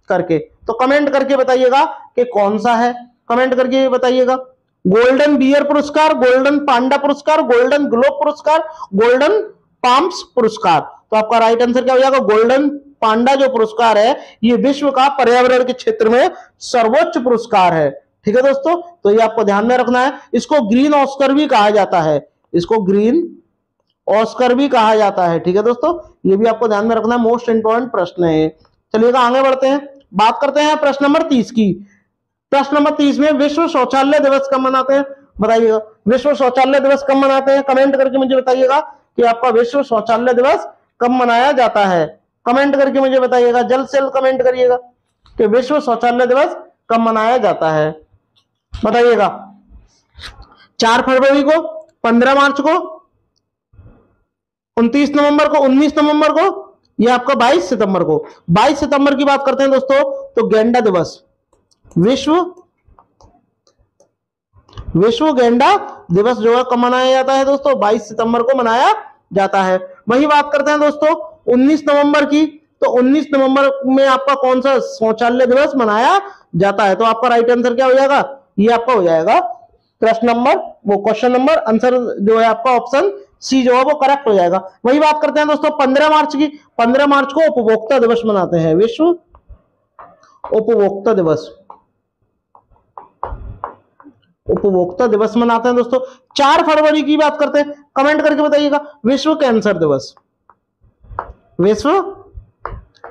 करके। तो कमेंट करके बताइएगा कि कौन सा है, कमेंट करके बताइएगा। गोल्डन बियर पुरस्कार, गोल्डन पांडा पुरस्कार, गोल्डन ग्लोब पुरस्कार, गोल्डन पाम्स पुरस्कार। तो आपका राइट आंसर क्या हो जाएगा? गोल्डन पांडा जो पुरस्कार है ये विश्व का पर्यावरण के क्षेत्र में सर्वोच्च पुरस्कार है, ठीक है दोस्तों। तो ये आपको ध्यान में रखना है। इसको ग्रीन ऑस्कर भी कहा जाता है, इसको ग्रीन ऑस्कर भी कहा जाता है, ठीक है दोस्तों। ये भी आपको ध्यान में रखना है, मोस्ट इंपॉर्टेंट प्रश्न है। चलिएगा आगे बढ़ते हैं, बात करते हैं प्रश्न नंबर 30 की। प्रश्न नंबर 30 में विश्व शौचालय दिवस कब मनाते हैं? बताइएगा, विश्व शौचालय दिवस कब मनाते हैं? कमेंट करके मुझे बताइएगा कि आपका विश्व शौचालय दिवस कब मनाया जाता है। कमेंट करके मुझे बताइएगा, जल्द से जल्द कमेंट करिएगा कि विश्व शौचालय दिवस कब मनाया जाता है। बताइएगा, 4 फरवरी को, 15 मार्च को, 29 नवंबर को, 19 नवंबर को, यह आपका 22 सितंबर को। 22 सितंबर की बात करते हैं दोस्तों, तो गेंडा दिवस, विश्व गेंडा दिवस जो है कब मनाया जाता है दोस्तों? 22 सितंबर को मनाया जाता है। वही बात करते हैं दोस्तों 19 नवंबर की, तो 19 नवंबर में आपका कौन सा शौचालय दिवस मनाया जाता है? तो आपका राइट आंसर क्या हो जाएगा? ये आपका हो जाएगा प्रश्न नंबर, वो क्वेश्चन नंबर, आंसर जो है आपका ऑप्शन सी जो है वो करेक्ट हो जाएगा। वही बात करते हैं दोस्तों 15 मार्च की। 15 मार्च को उपभोक्ता दिवस मनाते हैं, विश्व उपभोक्ता दिवस, उपभोक्ता दिवस मनाते हैं दोस्तों। 4 फरवरी की बात करते हैं, कमेंट करके बताइएगा, विश्व कैंसर दिवस, विश्व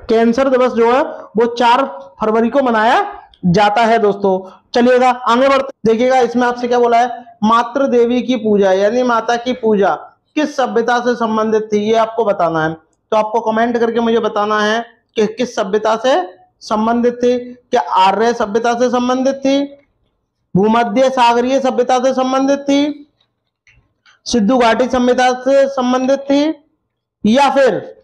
कैंसर दिवस जो है वो 4 फरवरी को मनाया जाता है दोस्तों। चलिएगा आगे बढ़ते, देखिएगा इसमें आपसे क्या बोला है, मातृ देवी की पूजा यानी माता की पूजा किस सभ्यता से संबंधित थी, ये आपको बताना है। तो आपको कमेंट करके मुझे बताना है कि किस सभ्यता से संबंधित थी। क्या आर्य सभ्यता से संबंधित थी, भूमध्य सागरीय सभ्यता से संबंधित थी, सिंधु घाटी सभ्यता से संबंधित थी, या फिर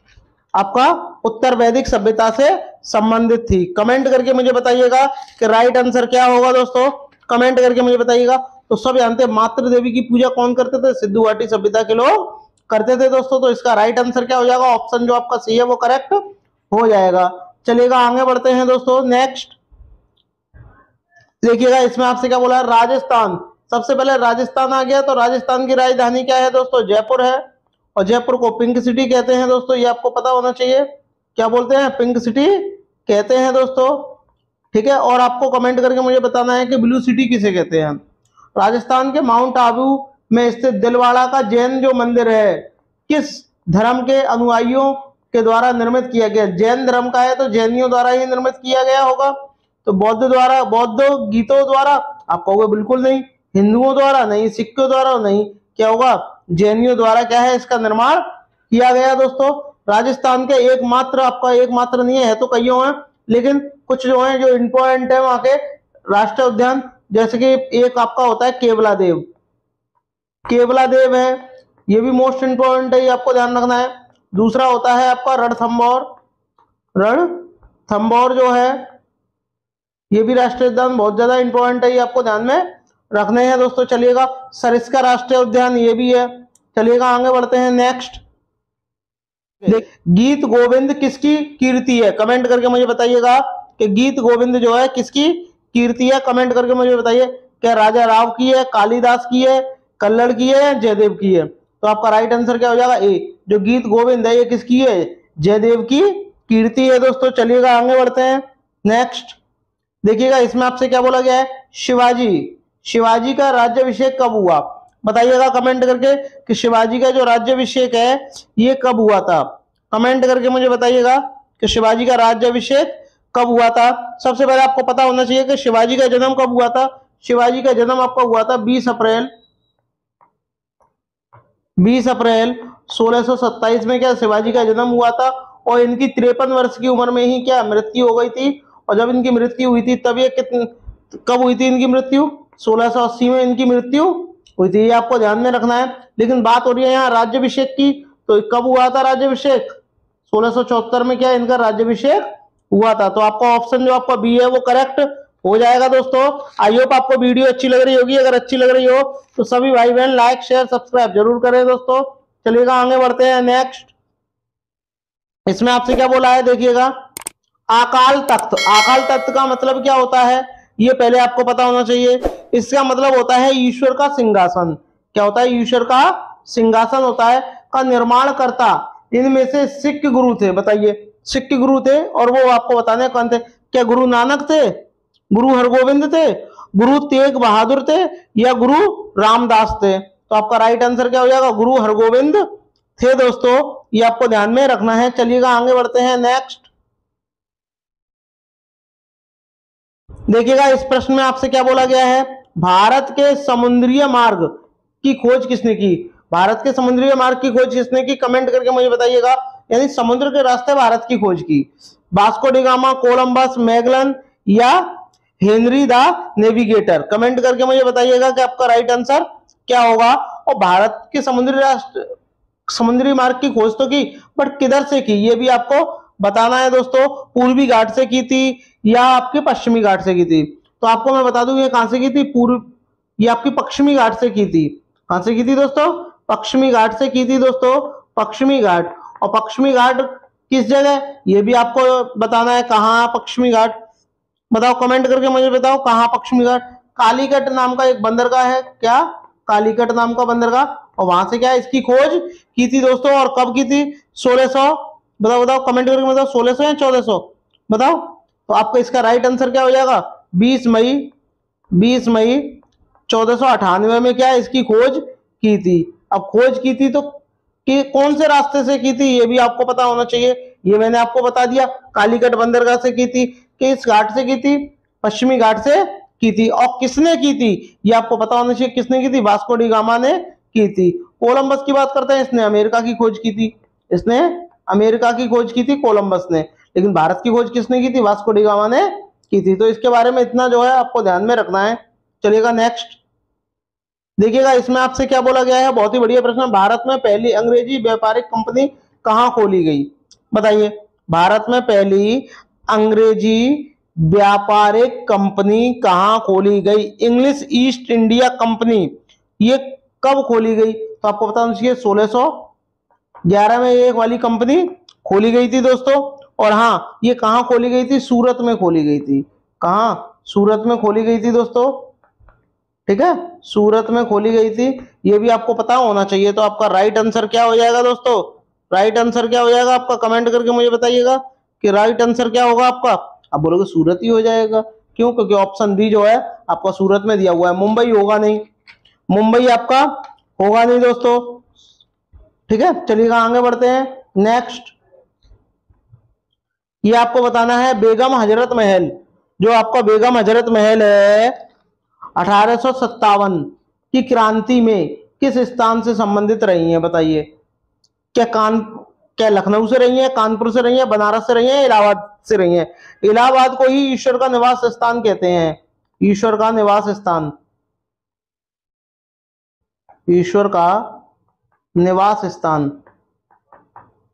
आपका उत्तर वैदिक सभ्यता से संबंधित थी? कमेंट करके मुझे बताइएगा कि राइट आंसर क्या होगा दोस्तों, कमेंट करके मुझे बताइएगा। तो सब जानते हैं मातृ देवी की पूजा कौन करते थे? सिंधु घाटी सभ्यता के लोग करते थे दोस्तों। तो इसका राइट आंसर क्या हो जाएगा? ऑप्शन जो आपका सी है वो करेक्ट हो जाएगा। चलिएगा आगे बढ़ते हैं दोस्तों, नेक्स्ट देखिएगा इसमें आपसे क्या बोला है, राजस्थान। सबसे पहले राजस्थान आ गया, तो राजस्थान की राजधानी क्या है दोस्तों? जयपुर है, और जयपुर को पिंक सिटी कहते हैं दोस्तों, ये आपको पता होना चाहिए। क्या बोलते हैं? पिंक सिटी कहते हैं दोस्तों, ठीक है। और आपको कमेंट करके मुझे बताना है कि ब्लू सिटी किसे कहते हैं। राजस्थान के माउंट आबू में स्थित दिलवाड़ा का जैन जो मंदिर है किस धर्म के अनुयायियों के द्वारा निर्मित किया गया? जैन धर्म का है तो जैनियों द्वारा ही निर्मित किया गया होगा। तो बौद्ध द्वारा, बौद्ध गीतों द्वारा? आप कहोगे बिल्कुल नहीं, हिंदुओं द्वारा नहीं, सिखों द्वारा नहीं, क्या होगा? जैनियों द्वारा क्या है इसका निर्माण किया गया दोस्तों। राजस्थान के एकमात्र, आपका एकमात्र नहीं है तो कईयों हैं, लेकिन कुछ जो है जो इंपॉर्टेंट है वहां के राष्ट्रीय उद्यान, जैसे कि एक आपका होता है केवला देव, केवला देव है, ये भी मोस्ट इंपॉर्टेंट है, ये आपको ध्यान रखना है। दूसरा होता है आपका रणथंभौर, रणथंभौर जो है ये भी राष्ट्रीय उद्यान बहुत ज्यादा इंपॉर्टेंट है, ये आपको ध्यान में रखने हैं दोस्तों। चलिएगा सरिस्का राष्ट्रीय उद्यान ये भी है। चलिएगा आगे बढ़ते हैं, नेक्स्ट गीत गोविंद किसकी कीर्ति है? कमेंट करके मुझे बताइएगा कि गीत गोविंद जो है किसकी कीर्ति है? कमेंट करके मुझे बताइए, क्या राजा राव की है, कालिदास की है, कल्लड़ की है, जयदेव की है? तो आपका राइट आंसर क्या हो जाएगा? ए। जो गीत गोविंद है ये किसकी है? जयदेव की कीर्ति है दोस्तों। चलिएगा आगे बढ़ते हैं। नेक्स्ट देखिएगा, इसमें आपसे क्या बोला गया है? शिवाजी, शिवाजी का राज्याभिषेक कब हुआ? बताइएगा कमेंट करके कि शिवाजी का जो राज्याभिषेक है ये कब हुआ था। कमेंट करके मुझे बताइएगा कि शिवाजी का राज्याभिषेक कब हुआ था। सबसे पहले आपको पता होना चाहिए कि शिवाजी का जन्म कब हुआ था। शिवाजी का जन्म आपका हुआ था 20 अप्रैल 1627 में क्या शिवाजी का जन्म हुआ था। और इनकी 53 वर्ष की उम्र में ही क्या मृत्यु हो गई थी। और जब इनकी मृत्यु हुई थी तब ये कब हुई थी इनकी मृत्यु? 1680 में इनकी मृत्यु हुई थी। ये आपको ध्यान में रखना है। लेकिन बात हो रही है यहाँ राज्याभिषेक की, तो कब हुआ था राज्याभिषेक? 1674 में क्या इनका राज्याभिषेक हुआ था। तो आपका ऑप्शन जो आपका बी है वो करेक्ट हो जाएगा दोस्तों। आई होप आपको वीडियो अच्छी लग रही होगी। अगर अच्छी लग रही हो तो सभी भाई बहन लाइक शेयर सब्सक्राइब जरूर करें दोस्तों। चलिएगा आगे बढ़ते हैं। नेक्स्ट इसमें आपसे क्या बोला है देखिएगा, अकाल तख्त। अकाल तख्त का मतलब क्या होता है ये पहले आपको पता होना चाहिए। इसका मतलब होता है ईश्वर का सिंहासन। क्या होता है? ईश्वर का सिंहासन होता है। का निर्माण करता इनमें से सिख गुरु थे। बताइए, सिख गुरु थे और वो आपको बताने कौन थे? क्या गुरु नानक थे, गुरु हरगोविंद थे, गुरु तेग बहादुर थे, या गुरु रामदास थे? तो आपका राइट आंसर क्या हो जाएगा? गुरु हरगोविंद थे दोस्तों। ये आपको ध्यान में रखना है। चलिएगा आगे बढ़ते हैं। नेक्स्ट देखिएगा, इस प्रश्न में आपसे क्या बोला गया है? भारत के समुद्रीय मार्ग की खोज किसने की? भारत के समुद्रीय मार्ग की खोज किसने की? कमेंट करके मुझे बताइएगा। यानी समुद्र के रास्ते भारत की खोज की। Vasco D gamma, Columbus, Magellan, या हेनरी द नेविगेटर? कमेंट करके मुझे बताइएगा कि आपका राइट आंसर क्या होगा। और भारत के समुद्री मार्ग की खोज तो की, बट किधर से की ये भी आपको बताना है दोस्तों। पूर्वी घाट से की थी या आपके पश्चिमी घाट से की थी? तो आपको मैं बता दूं ये कहां से की थी। पूर्व ये आपकी पश्चिमी घाट से की थी। कहां से की थी दोस्तों? पश्चिमी घाट से की थी दोस्तों। पश्चिमी घाट। और पश्चिमी घाट किस जगह ये भी आपको बताना है। कहाँ पश्चिमी घाट? बताओ कमेंट करके मुझे बताओ कहाँ पश्चिमी घाट? कालीकट नाम का एक बंदरगाह है। क्या? कालीकट नाम का बंदरगाह। और वहां से क्या इसकी खोज की थी दोस्तों। और कब की थी? 1600। बताओ बताओ कमेंट करके बताओ, 1600 या 1400? बताओ। तो आपका इसका राइट आंसर क्या हो जाएगा? 20 मई 1498 में क्या इसकी खोज की थी। अब खोज की थी तो कि कौन से रास्ते से की थी ये भी आपको पता होना चाहिए। ये मैंने आपको बता दिया, कालीकट बंदरगाह से की थी। किस घाट से की थी? पश्चिमी घाट से की थी। और किसने की थी ये आपको पता होना चाहिए। किसने की थी? वास्को डी गामा ने की थी। कोलंबस की बात करते हैं, इसने अमेरिका की खोज की थी। इसने अमेरिका की खोज की थी कोलंबस ने। लेकिन भारत की खोज किसने की थी? वास्को डी गामा ने की थी। तो इसके बारे में इतना जो है आपको ध्यान में रखना है। चलिएगा नेक्स्ट देखिएगा, इसमें आपसे क्या बोला गया है? बहुत ही बढ़िया प्रश्न। भारत में पहली अंग्रेजी व्यापारिक कंपनी कहाँ खोली गई? बताइए, भारत में पहली अंग्रेजी व्यापारिक कंपनी कहाँ खोली गई? इंग्लिश ईस्ट इंडिया कंपनी ये कब खोली गई? तो आपको पता होना चाहिए 1611 में ये वाली कंपनी खोली गई थी दोस्तों। और हाँ, ये कहाँ खोली गई थी? सूरत में खोली गई थी। कहाँ? सूरत में खोली गई थी दोस्तों। ठीक है, सूरत में खोली गई थी। ये भी आपको पता होना चाहिए। तो आपका राइट आंसर क्या हो जाएगा दोस्तों? राइट आंसर क्या हो जाएगा आपका? कमेंट करके मुझे बताइएगा कि राइट आंसर क्या होगा आपका। आप बोलोगे सूरत ही हो जाएगा। क्यों? क्योंकि ऑप्शन बी जो है आपका सूरत में दिया हुआ है। मुंबई होगा नहीं, मुंबई आपका होगा नहीं दोस्तों। ठीक है, चलिएगा आगे बढ़ते हैं। नेक्स्ट ये आपको बताना है, बेगम हजरत महल, जो आपका बेगम हजरत महल है 1857 की क्रांति में किस स्थान से संबंधित रही हैं? बताइए, क्या लखनऊ से रही हैं, कानपुर से रही हैं, बनारस से रही हैं, इलाहाबाद से रही हैं? इलाहाबाद को ही ईश्वर का निवास स्थान कहते हैं। ईश्वर का निवास स्थान, ईश्वर का निवास स्थान,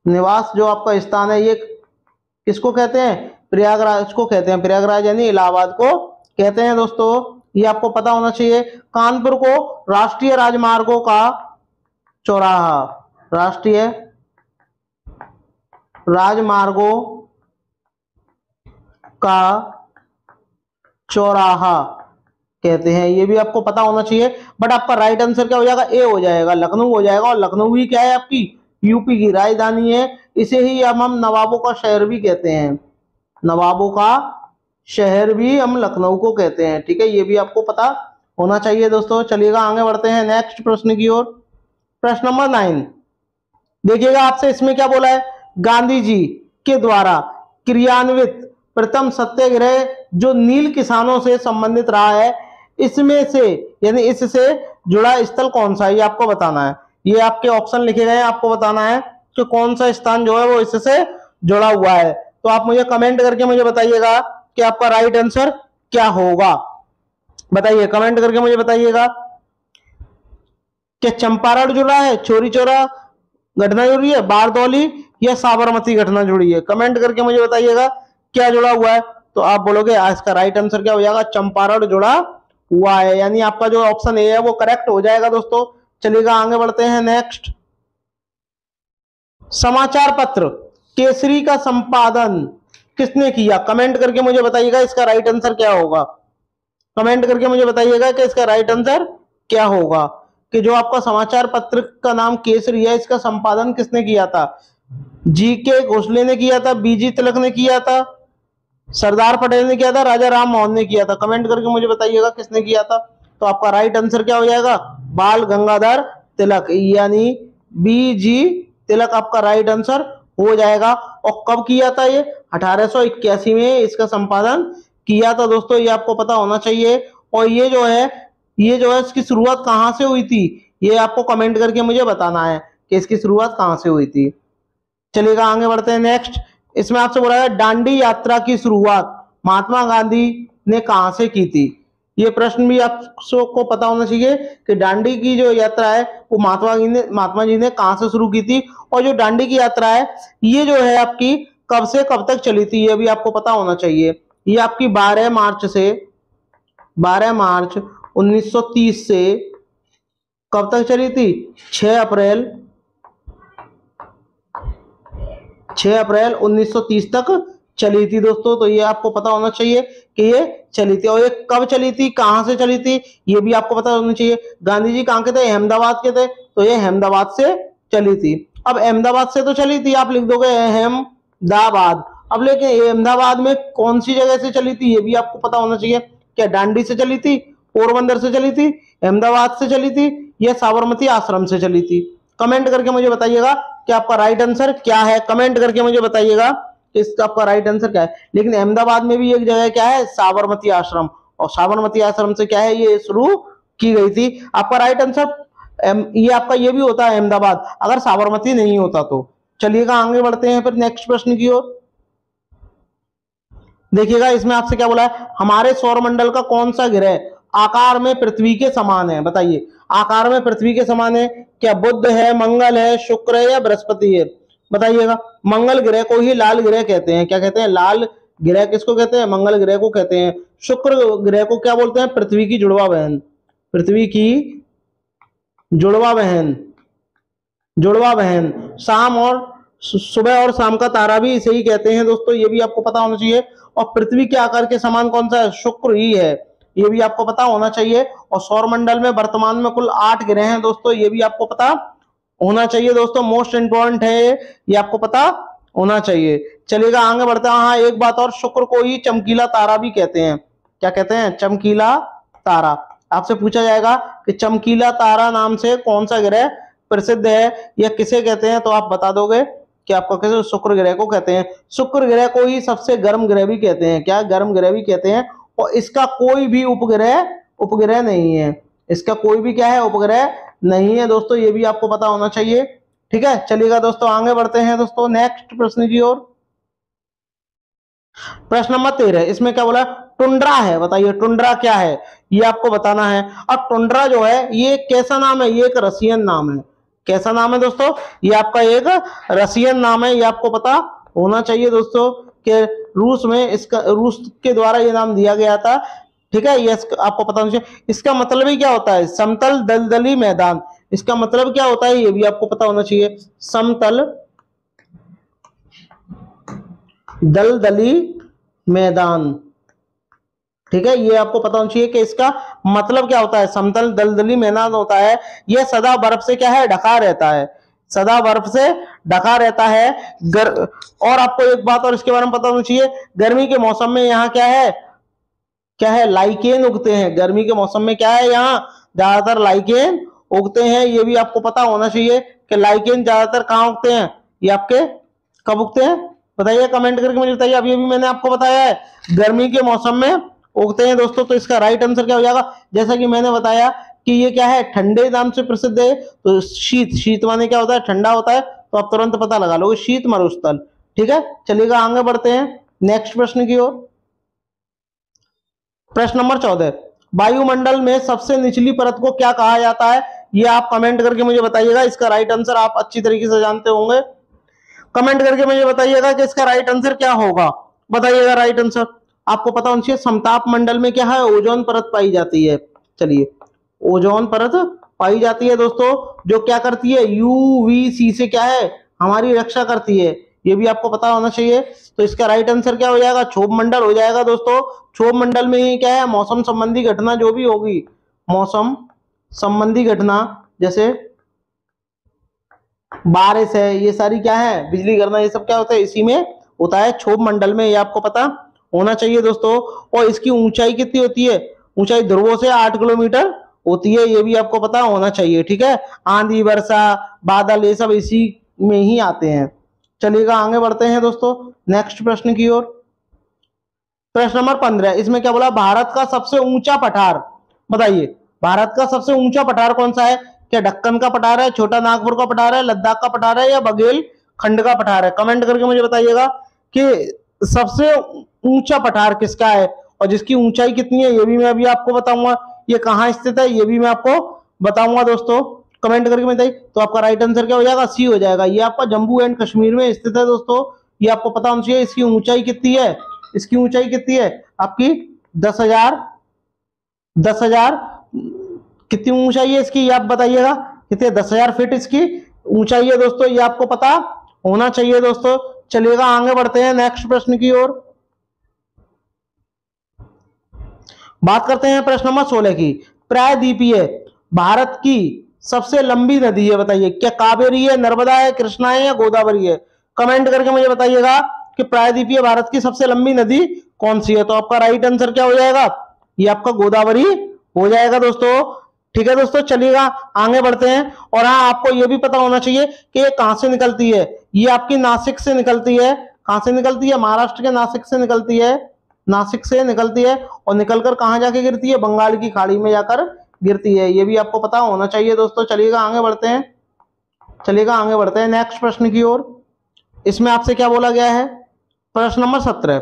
निवास जो आपका स्थान है ये किसको कहते हैं? प्रयागराज को कहते हैं। प्रयागराज यानी इलाहाबाद को कहते हैं दोस्तों। ये आपको पता होना चाहिए। कानपुर को राष्ट्रीय राजमार्गों का चौराहा, राष्ट्रीय राजमार्गों का चौराहा कहते हैं, ये भी आपको पता होना चाहिए। बट आपका राइट आंसर क्या हो जाएगा, ए हो जाएगा, लखनऊ हो जाएगा। और लखनऊ ही क्या है, आपकी यूपी की राजधानी है। इसे ही हम नवाबों का शहर भी कहते हैं, नवाबों का शहर भी हम लखनऊ को कहते हैं। ठीक है, ये भी आपको पता होना चाहिए दोस्तों। चलिएगा आगे बढ़ते हैं नेक्स्ट प्रश्न की ओर। प्रश्न नंबर 9 देखिएगा, आपसे इसमें क्या बोला है, गांधी जी के द्वारा क्रियान्वित प्रथम सत्याग्रह जो नील किसानों से संबंधित रहा है, इसमें से यानी इससे जुड़ा स्थल कौन सा है, ये आपको बताना है। ये आपके ऑप्शन लिखे गए हैं, आपको बताना है कि कौन सा स्थान जो है वो इससे जुड़ा हुआ है। तो आप मुझे कमेंट करके मुझे बताइएगा कि आपका राइट आंसर क्या होगा। बताइए, कमेंट करके मुझे बताइएगा, क्या चंपारण जुड़ा है, चोरी चौरा घटना जुड़ी है, बारदौली या साबरमती घटना जुड़ी है? कमेंट करके मुझे बताइएगा क्या जुड़ा हुआ है। तो आप बोलोगे इसका राइट आंसर क्या हो जाएगा, चंपारण जुड़ा हुआ है, यानी आपका जो ऑप्शन ए है वो करेक्ट हो जाएगा दोस्तों। चलिएगा आगे बढ़ते हैं नेक्स्ट। समाचार पत्र केसरी का संपादन किसने किया? कमेंट करके मुझे बताइएगा इसका राइट आंसर क्या होगा। कमेंट करके मुझे बताइएगा कि इसका राइट आंसर क्या होगा, कि जो आपका समाचार पत्र का नाम केसरी है, इसका संपादन किसने किया था? जीके घोषले ने किया था, बीजी तिलक ने किया था, सरदार पटेल ने किया था, राजा राम मोहन ने किया था? कमेंट करके मुझे बताइएगा किसने किया था। तो आपका राइट आंसर क्या हो जाएगा, बाल गंगाधर तिलक, यानी बीजी तिलक आपका राइट आंसर हो जाएगा। और कब किया था ये, 1881 में इसका संपादन किया था दोस्तों, ये आपको पता होना चाहिए। और ये जो है इसकी शुरुआत कहाँ से हुई थी, ये आपको कमेंट करके मुझे बताना है कि इसकी शुरुआत कहाँ से हुई थी। चलिएगा आगे बढ़ते हैं नेक्स्ट। इसमें आपसे बोला है दांडी यात्रा की शुरुआत महात्मा गांधी ने कहां से की थी? ये प्रश्न भी आपको पता होना चाहिए कि दांडी की जो यात्रा है वो महात्मा जी ने कहां से शुरू की थी। और जो दांडी की यात्रा है ये जो है आपकी कब से कब तक चली थी, ये भी आपको पता होना चाहिए। ये आपकी 12 मार्च 1930 से कब तक चली थी, 6 अप्रैल 1930 तक चली थी दोस्तों। तो ये आपको पता होना चाहिए कि ये चली थी। और ये कब चली थी, कहां से चली थी, ये भी आपको पता होना चाहिए। गांधी जी कहां के थे, अहमदाबाद के थे, तो ये अहमदाबाद से चली थी। अब अहमदाबाद से तो चली थी, आप लिख दोगे अहमदाबाद। अब लेकिन अहमदाबाद में कौन सी जगह से चली थी, ये भी आपको पता होना चाहिए। क्या दांडी से चली थी, पोरबंदर से चली थी, अहमदाबाद से चली थी, या साबरमती आश्रम से चली थी? कमेंट करके मुझे बताइएगा कि आपका राइट आंसर क्या है। कमेंट करके मुझे बताइएगा कि इसका आपका राइट आंसर क्या है। लेकिन अहमदाबाद में भी एक जगह क्या है, साबरमती आश्रम, और साबरमती आश्रम से क्या है ये शुरू की गई थी। आपका राइट आंसर ये आपका ये भी होता है अहमदाबाद, अगर साबरमती नहीं होता तो। चलिएगा आगे बढ़ते हैं फिर नेक्स्ट प्रश्न की ओर। देखिएगा इसमें आपसे क्या बोला है, हमारे सौरमंडल का कौन सा ग्रह आकार में पृथ्वी के समान है? बताइए, आकार में पृथ्वी के समान है, क्या बुध है, मंगल है, शुक्र है, या बृहस्पति है? बताइएगा। मंगल ग्रह को ही लाल ग्रह कहते हैं, क्या कहते हैं, लाल ग्रह किसको कहते हैं, मंगल ग्रह को कहते हैं। शुक्र ग्रह को क्या बोलते हैं, पृथ्वी की जुड़वा बहन, पृथ्वी की जुड़वा बहन। शाम और सुबह और शाम का तारा भी इसे ही कहते हैं दोस्तों, ये भी आपको पता होना चाहिए। और पृथ्वी के आकार के समान कौन सा है, शुक्र ही है, ये भी आपको पता होना चाहिए। और सौरमंडल में वर्तमान में कुल 8 ग्रह हैं दोस्तों, ये भी आपको पता होना चाहिए दोस्तों, मोस्ट इंपॉर्टेंट है ये आपको पता होना चाहिए। चलिएगा आगे बढ़ते हैं। हाँ, एक बात और, शुक्र को ही चमकीला तारा भी कहते हैं, क्या कहते हैं, चमकीला तारा। आपसे पूछा जाएगा कि चमकीला तारा नाम से कौन सा ग्रह प्रसिद्ध है या किसे कहते हैं, तो आप बता दोगे कि आपको कैसे, शुक्र ग्रह को कहते हैं। शुक्र ग्रह को ही सबसे गर्म ग्रह भी कहते हैं, क्या, गर्म ग्रह भी कहते हैं। और इसका कोई भी उपग्रह नहीं है, इसका कोई भी क्या है, उपग्रह नहीं है दोस्तों, ये भी आपको पता होना चाहिए। ठीक है, चलिएगा दोस्तों आगे बढ़ते हैं दोस्तों नेक्स्ट प्रश्न की ओर। प्रश्न नंबर 13, इसमें क्या बोला, टुंड्रा है। बताइए टुंड्रा क्या है, ये आपको बताना है। और टुंड्रा जो है ये कैसा नाम है, ये एक रसियन नाम है। कैसा नाम है दोस्तों, ये आपका एक रसियन नाम है, ये आपको पता होना चाहिए दोस्तों कि रूस के द्वारा ये नाम दिया गया था। ठीक है, ये आपको पता होना चाहिए। इसका मतलब ही क्या होता है, समतल दलदली मैदान, इसका मतलब क्या होता है ये भी आपको पता होना चाहिए। समतल दलदली मैदान, ठीक है, ये आपको पता होना चाहिए कि इसका मतलब क्या होता है। समतल दलदली मैदान होता है, यह सदा बर्फ से क्या है, ढका रहता है, सदा बर्फ से ढका रहता है। और आपको एक बात और इसके बारे में पता होना चाहिए, गर्मी के मौसम में यहाँ क्या है, क्या है, लाइकेन उगते हैं। गर्मी के मौसम में क्या है, यहाँ ज्यादातर लाइकेन उगते हैं। ये भी आपको पता होना चाहिए कि लाइकेन ज्यादातर कहाँ उगते हैं, ये आपके कब उगते हैं, बताइए कमेंट करके मुझे बताइए। अभी अभी मैंने आपको बताया है गर्मी के मौसम में उगते हैं दोस्तों, तो इसका राइट आंसर क्या हो जाएगा, जैसा कि मैंने बताया कि ये क्या है, ठंडे नाम से प्रसिद्ध है। तो शीत, शीत माने क्या होता है, ठंडा होता है, तो आप तुरंत पता लगा लोगे, शीत मरुस्थल। ठीक है, चलिएगा आगे बढ़ते हैं नेक्स्ट प्रश्न की ओर। प्रश्न नंबर 14, वायुमंडल में सबसे निचली परत को क्या कहा जाता है, ये आप कमेंट करके मुझे बताइएगा। इसका राइट आंसर आप अच्छी तरीके से जानते होंगे, कमेंट करके मुझे बताइएगा कि इसका राइट आंसर क्या होगा, बताइएगा राइट आंसर। आपको पता होना चाहिए समताप मंडल में क्या है, ओजोन परत पाई जाती है। चलिए, ओजोन परत पाई जाती है दोस्तों, जो क्या करती है, यूवीसी से क्या है, हमारी रक्षा करती है। ये भी आपको पता होना चाहिए। तो इसका राइट आंसर क्या हो जाएगा, क्षोभ मंडल हो जाएगा दोस्तों। क्षोभ मंडल में ही क्या है, मौसम संबंधी घटना जो भी होगी, मौसम संबंधी घटना जैसे बारिश है, ये सारी क्या है, बिजली गिरना, ये सब क्या होता है, इसी में होता है, क्षोभ मंडल में। ये आपको पता होना चाहिए दोस्तों। और इसकी ऊंचाई कितनी होती है, ऊंचाई ध्रुवों से 8 किलोमीटर होती है, ये भी आपको पता होना चाहिए। ठीक है, आंधी वर्षा बादल ये सब इसी में ही आते हैं। चलिएगा आगे बढ़ते हैं दोस्तों नेक्स्ट प्रश्न की ओर। प्रश्न नंबर 15, इसमें क्या बोला, भारत का सबसे ऊंचा पठार, बताइए भारत का सबसे ऊंचा पठार कौन सा है, क्या दक्कन का पठार है, छोटा नागपुर का पठार है, लद्दाख का पठार है, या बघेल खंड का पठार है। कमेंट करके मुझे बताइएगा कि सबसे ऊंचा पठार किसका है और जिसकी ऊंचाई कितनी है, ये भी मैं अभी आपको बताऊंगा। ये कहाँ स्थित है, ये भी मैं आपको बताऊंगा दोस्तों, कमेंट करके बताइए। तो आपका राइट आंसर क्या हो जाएगा, सी हो जाएगा। ये आपका जम्मू एंड कश्मीर में स्थित है दोस्तों, ये आपको पता होना चाहिए। इसकी ऊंचाई कितनी है, इसकी ऊंचाई कितनी है आपकी 10,000 कितनी ऊंचाई है इसकी, ये आप बताइएगा कितने, 10,000 फीट इसकी ऊंचाई है दोस्तों, ये आपको पता होना चाहिए दोस्तों। चलिएगा आगे बढ़ते हैं नेक्स्ट प्रश्न की ओर। बात करते हैं प्रश्न नंबर 16 की। प्रायद्वीपीय भारत की सबसे लंबी नदी है, बताइए क्या कावेरी है, नर्मदा है, कृष्णा है, या गोदावरी है। कमेंट करके मुझे बताइएगा कि प्रायद्वीपीय भारत की सबसे लंबी नदी कौन सी है। तो आपका राइट आंसर क्या हो जाएगा, ये आपका गोदावरी हो जाएगा दोस्तों। ठीक है दोस्तों, चलिएगा आगे बढ़ते हैं। और हाँ, आपको ये भी पता होना चाहिए कि ये कहां से निकलती है, ये आपकी नासिक से निकलती है। कहां से निकलती है, महाराष्ट्र के नासिक से निकलती है, नासिक से निकलती है। और निकलकर कहां जाके गिरती है, बंगाल की खाड़ी में जाकर गिरती है, ये भी आपको पता होना चाहिए दोस्तों। चलिएगा आगे बढ़ते हैं, चलिएगा आगे बढ़ते हैं नेक्स्ट प्रश्न की ओर। इसमें आपसे क्या बोला गया है, प्रश्न नंबर 17,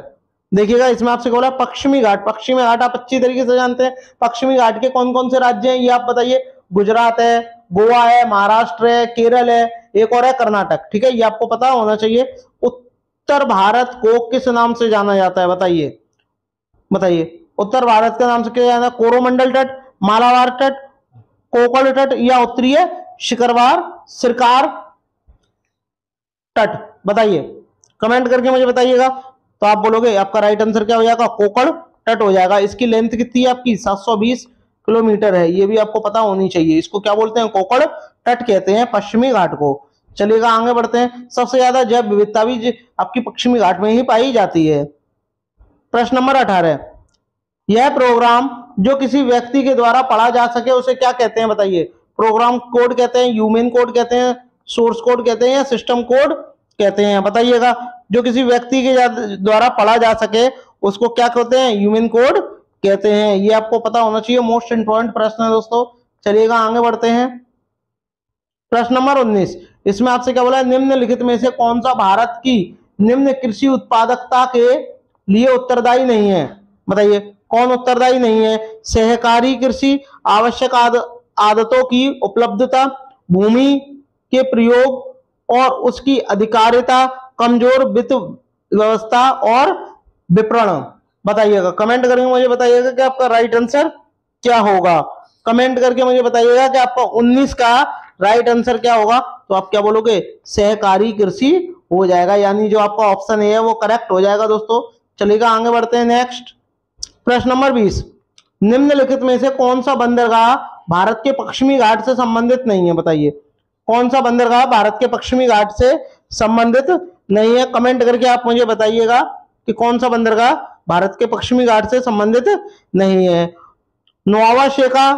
देखिएगा इसमें आपसे बोला पश्चिमी घाट। पश्चिमी घाट आप अच्छी तरीके से जानते हैं, पश्चिमी घाट के कौन कौन से राज्य हैं, ये आप बताइए। गुजरात है, गोवा है, महाराष्ट्र है, केरल है, एक और है कर्नाटक। ठीक है, ये आपको पता होना चाहिए। उत्तर भारत को किस नाम से जाना जाता है, बताइए, बताइए उत्तर भारत के नाम से क्या जाना है, कोरोमंडल तट, मालाबार तट, कोकण तट, या उत्तरीय शिखरवार सिरकार तट, बताइए कमेंट करके मुझे बताइएगा। तो आप बोलोगे आपका राइट आंसर क्या हो जाएगा, कोकण तट हो जाएगा। इसकी लेंथ कितनी है आपकी, 720 किलोमीटर है, ये भी आपको पता होनी चाहिए। इसको क्या बोलते हैं, कोकण तट कहते हैं पश्चिमी घाट को। चलिएगा आगे बढ़ते हैं। सबसे ज्यादा जैव विविधता भी आपकी पश्चिमी घाट में ही पाई जाती है। प्रश्न नंबर 18, यह प्रोग्राम जो किसी व्यक्ति के द्वारा पढ़ा जा सके उसे क्या कहते हैं, बताइए। प्रोग्राम कोड कहते हैं, ह्यूमन कोड कहते हैं, सोर्स कोड कहते हैं, या सिस्टम कोड कहते हैं, बताइएगा। जो किसी व्यक्ति के द्वारा पढ़ा जा सके उसको क्या कहते हैं, ह्यूमन कोड कहते हैं, ये आपको पता होना चाहिए। मोस्ट इंपॉर्टेंट प्रश्न है दोस्तों। चलिएगा आगे बढ़ते हैं। प्रश्न नंबर 19, इसमें आपसे क्या बोला है, निम्नलिखित में से कौन सा भारत की निम्न कृषि उत्पादकता के लिए उत्तरदायी नहीं है, बताइए कौन उत्तरदायी नहीं है। सहकारी कृषि, आवश्यक आदतों की उपलब्धता, भूमि के प्रयोग और उसकी अधिकारिता, कमजोर वित्त व्यवस्था और विपणन, बताइएगा। कमेंट करके मुझे बताइएगा कि आपका राइट आंसर क्या होगा। कमेंट करके मुझे बताइएगा कि आपका 19 का राइट आंसर क्या होगा। तो आप क्या बोलोगे, सहकारी कृषि हो जाएगा, यानी जो आपका ऑप्शन है वो करेक्ट हो जाएगा दोस्तों। चलिएगा आगे बढ़ते हैं नेक्स्ट। प्रश्न नंबर 20, निम्नलिखित में से कौन सा बंदरगाह भारत के पश्चिमी घाट से संबंधित नहीं है? बताइए कौन सा बंदरगाह भारत के पश्चिमी घाट से संबंधित नहीं है? कमेंट करके आप मुझे बताइएगा कि कौन सा बंदरगाह भारत के पश्चिमी घाट से संबंधित नहीं है। नोआवा शेका,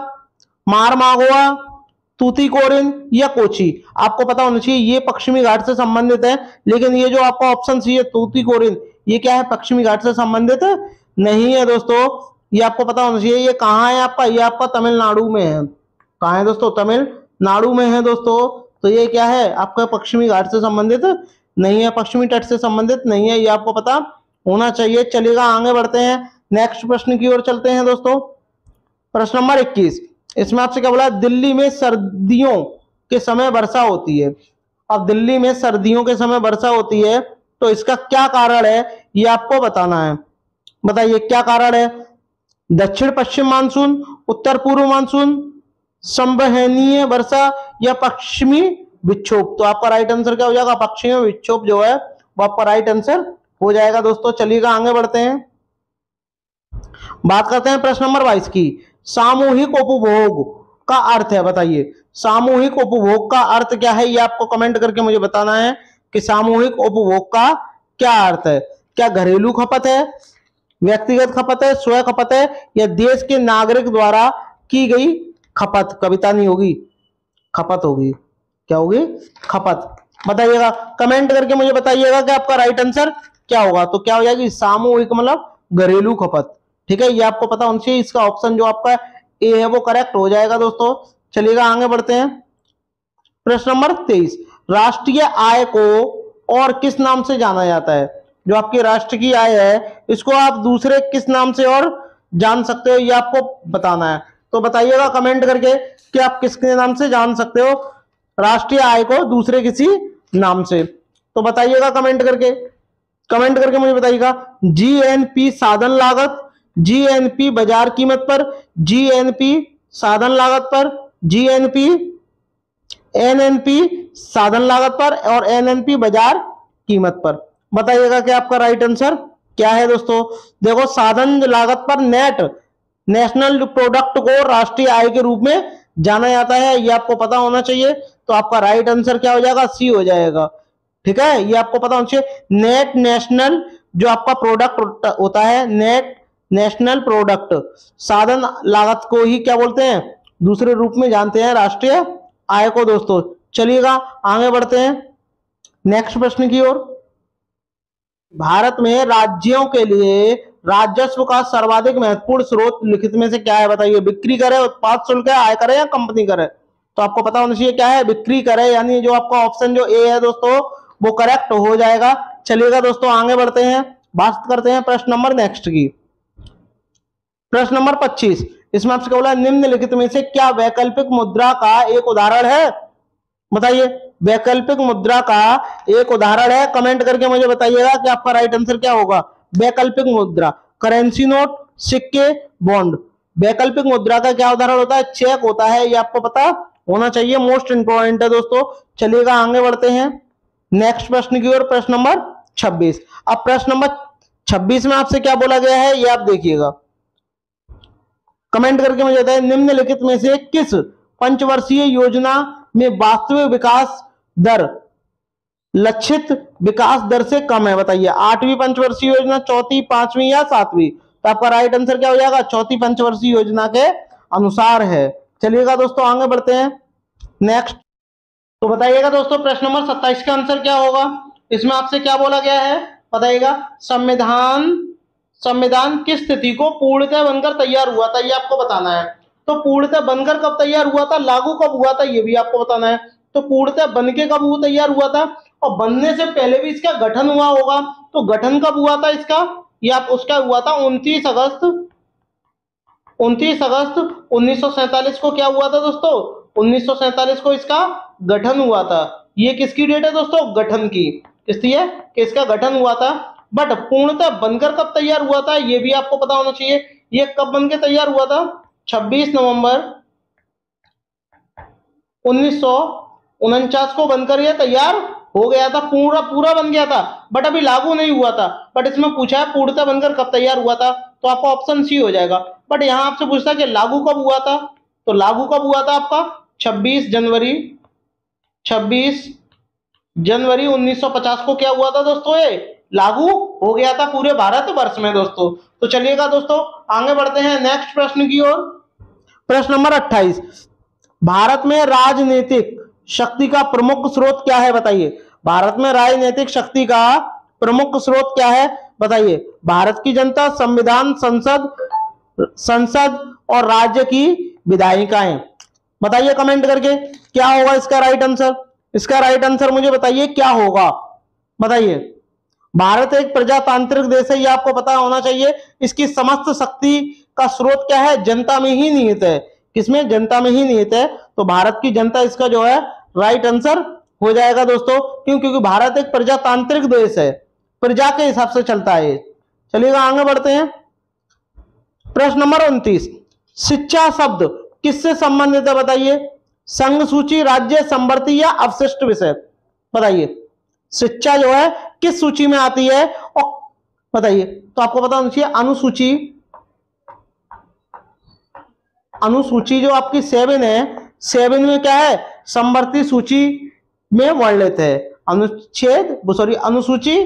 मारमागोआ, तूतीकोरिन या कोची? आपको पता होना चाहिए ये पश्चिमी घाट से संबंधित है, लेकिन ये जो आपका ऑप्शन सी है तूतीकोरिन, ये क्या है? पश्चिमी घाट से संबंधित नहीं है दोस्तों। ये आपको पता होना चाहिए। ये कहाँ है आपका? ये आपका तमिलनाडु में है। कहाँ है दोस्तों? तमिलनाडु में है दोस्तों। तो ये क्या है? आपका पश्चिमी घाट से संबंधित नहीं है, पश्चिमी तट से संबंधित नहीं है, ये आपको पता होना चाहिए। चलिएगा आगे बढ़ते हैं, नेक्स्ट प्रश्न की ओर चलते हैं दोस्तों। प्रश्न नंबर 21, इसमें आपसे क्या बोला? दिल्ली में सर्दियों के समय वर्षा होती है। अब दिल्ली में सर्दियों के समय वर्षा होती है तो इसका क्या कारण है, ये आपको बताना है। बताइए क्या कारण है? दक्षिण पश्चिम मानसून, उत्तर पूर्व मानसून, संवहनीय वर्षा या पश्चिमी विक्षोभ? तो आपका राइट आंसर क्या हो जाएगा? पश्चिमी विक्षोभ जो है वो आपका राइट आंसर हो जाएगा दोस्तों। चलिएगा आगे बढ़ते हैं, बात करते हैं प्रश्न नंबर 22 की। सामूहिक उपभोग का अर्थ है, बताइए सामूहिक उपभोग का अर्थ क्या है? ये आपको कमेंट करके मुझे बताना है कि सामूहिक उपभोग का क्या अर्थ है। क्या घरेलू खपत है, व्यक्तिगत खपत है, स्वयं खपत है या देश के नागरिक द्वारा की गई खपत? कविता नहीं होगी, खपत होगी। क्या होगी? खपत। बताइएगा कमेंट करके मुझे बताइएगा कि आपका राइट आंसर क्या होगा। तो क्या हो जाएगी? सामूहिक मतलब घरेलू खपत। ठीक है, ये आपको पता होना चाहिए। इसका ऑप्शन जो आपका ए है वो करेक्ट हो जाएगा दोस्तों। चलिएगा आगे बढ़ते हैं, प्रश्न नंबर 23, राष्ट्रीय आय को और किस नाम से जाना जाता है? जो आपकी राष्ट्र की आय है इसको आप दूसरे किस नाम से और जान सकते हो, ये आपको बताना है। तो बताइएगा कमेंट करके कि आप किसके नाम से जान सकते हो राष्ट्रीय आय को दूसरे किसी नाम से। तो बताइएगा कमेंट करके मुझे बताइएगा। जीएनपी साधन लागत, जीएनपी बाजार कीमत पर, जीएनपी साधन लागत पर, जीएनपी एनएनपी साधन लागत पर और एनएनपी बाजार कीमत पर। बताइएगा कि आपका राइट आंसर क्या है दोस्तों। देखो साधन लागत पर नेशनल प्रोडक्ट को राष्ट्रीय आय के रूप में जाना जाता है, ये आपको पता होना चाहिए। तो आपका राइट आंसर क्या हो जाएगा? सी हो जाएगा। ठीक है, ये आपको पता होना चाहिए। नेट नेशनल जो आपका प्रोडक्ट होता है, नेट नेशनल प्रोडक्ट, साधन लागत को ही क्या बोलते हैं? दूसरे रूप में जानते हैं राष्ट्रीय आय को दोस्तों। चलिएगा आगे बढ़ते हैं नेक्स्ट प्रश्न की ओर। भारत में राज्यों के लिए राजस्व का सर्वाधिक महत्वपूर्ण स्रोत लिखित में से क्या है? बताइए बिक्री कर है, उत्पाद शुल्क है, आयकर है या कंपनी कर है? तो आपको पता होना चाहिए क्या है? बिक्री कर है, यानी जो आपका ऑप्शन जो ए है दोस्तों वो करेक्ट हो जाएगा। चलिएगा दोस्तों आगे बढ़ते हैं, बात करते हैं प्रश्न नंबर नेक्स्ट की। प्रश्न नंबर 25, इसमें आपसे बोला निम्नलिखित में से क्या वैकल्पिक मुद्रा का एक उदाहरण है? बताइए वैकल्पिक मुद्रा का एक उदाहरण है। कमेंट करके मुझे बताइएगा कि आपका राइट आंसर क्या होगा। वैकल्पिक मुद्रा, करेंसी नोट, सिक्के, बॉन्ड। वैकल्पिक मुद्रा का क्या उदाहरण होता है? चेक होता है, ये आपको पता होना चाहिए, मोस्ट इंपॉर्टेंट है दोस्तों। चलिएगा आगे बढ़ते हैं नेक्स्ट प्रश्न की ओर, प्रश्न नंबर 26। अब प्रश्न नंबर 26 में आपसे क्या बोला गया है ये आप देखिएगा, कमेंट करके मुझे बताइए निम्नलिखित में से किस पंचवर्षीय योजना में वास्तविक विकास दर लक्षित विकास दर से कम है? बताइए 8वीं पंचवर्षीय योजना, चौथी, 5वीं या 7वीं? तो आपका राइट आंसर क्या हो जाएगा? चौथी पंचवर्षीय योजना के अनुसार है। चलिएगा दोस्तों आगे बढ़ते हैं नेक्स्ट। तो बताइएगा दोस्तों प्रश्न नंबर 27 का आंसर क्या होगा। इसमें आपसे क्या बोला गया है बताइएगा। संविधान किस स्थिति को पूर्णतः बनकर तैयार हुआ था, ये आपको बताना है। तो पूर्णतः बनकर कब तैयार हुआ था, लागू कब हुआ था, ये भी आपको बताना है। तो पूर्णतः बनके कब वो तैयार हुआ था, और बनने से पहले भी इसका गठन हुआ होगा। तो गठन कब हुआ था इसका, ये आप उसका हुआ था 29 अगस्त 1947 को। क्या हुआ था दोस्तों? 1947 को इसका गठन हुआ था। ये किसकी डेट है दोस्तों? गठन की। किसकी है कि इसका गठन हुआ था। बट पूर्णतः बनकर कब तैयार हुआ था ये भी आपको पता होना चाहिए। ये कब बनकर तैयार हुआ था? 26 नवंबर 1949 को बनकर यह तैयार हो गया था, पूरा पूरा बन गया था, बट अभी लागू नहीं हुआ था। बट इसमें पूछा है पूर्णतः बनकर कब तैयार हुआ था, तो आपका ऑप्शन सी हो जाएगा। बट यहाँ आपसे पूछता है कि लागू कब हुआ था, तो लागू कब हुआ था आपका 26 जनवरी 1950 को क्या हुआ था दोस्तों, ये लागू हो गया था पूरे भारतवर्ष में दोस्तों। तो चलिएगा दोस्तों आगे बढ़ते हैं नेक्स्ट प्रश्न की ओर। प्रश्न नंबर 28, भारत में राजनीतिक शक्ति का प्रमुख स्रोत क्या है बताइए। भारत में राजनीतिक शक्ति का प्रमुख स्रोत क्या है बताइए। भारत की जनता, संविधान, संसद और राज्य की विधायिकाएं। बताइए कमेंट करके क्या होगा इसका राइट आंसर। इसका राइट आंसर मुझे बताइए क्या होगा, बताइए। भारत एक प्रजातांत्रिक देश है, ये आपको पता होना चाहिए। इसकी समस्त शक्ति का स्रोत क्या है, जनता में ही निहित है। किसमें, जनता में ही निहित है। तो भारत की जनता इसका जो है राइट आंसर हो जाएगा दोस्तों। क्यों, क्योंकि भारत एक प्रजातांत्रिक देश है, प्रजा के हिसाब से चलता है। चलिएगा आगे बढ़ते हैं। प्रश्न नंबर 29, शिक्षा शब्द किससे संबंधित है बताइए। संघ सूची, राज्य, समवर्ती या अवशिष्ट विषय। बताइए शिक्षा जो है किस सूची में आती है, और बताइए। तो आपको पता होना चाहिए अनुसूची, अनुसूची जो आपकी 7 है, 7 में क्या है, समवर्ती सूची में वर्णित है। अनुसूची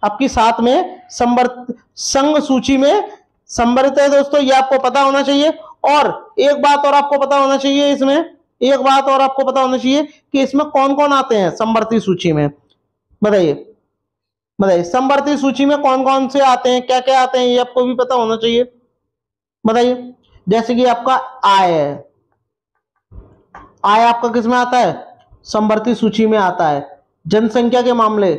आपकी 7 में संघ सूची में संवरित है दोस्तों, ये आपको पता होना चाहिए। और एक बात और आपको पता होना चाहिए, इसमें एक बात और आपको पता होना चाहिए कि इसमें कौन कौन आते हैं संवर्ती सूची में। बताइए बताइए संवर्ती सूची में कौन कौन से आते हैं, क्या क्या आते हैं, ये आपको भी पता होना चाहिए। बताइए जैसे कि आपका आय है, आय आपका किस में आता है, संवर्ती सूची में आता है। जनसंख्या के मामले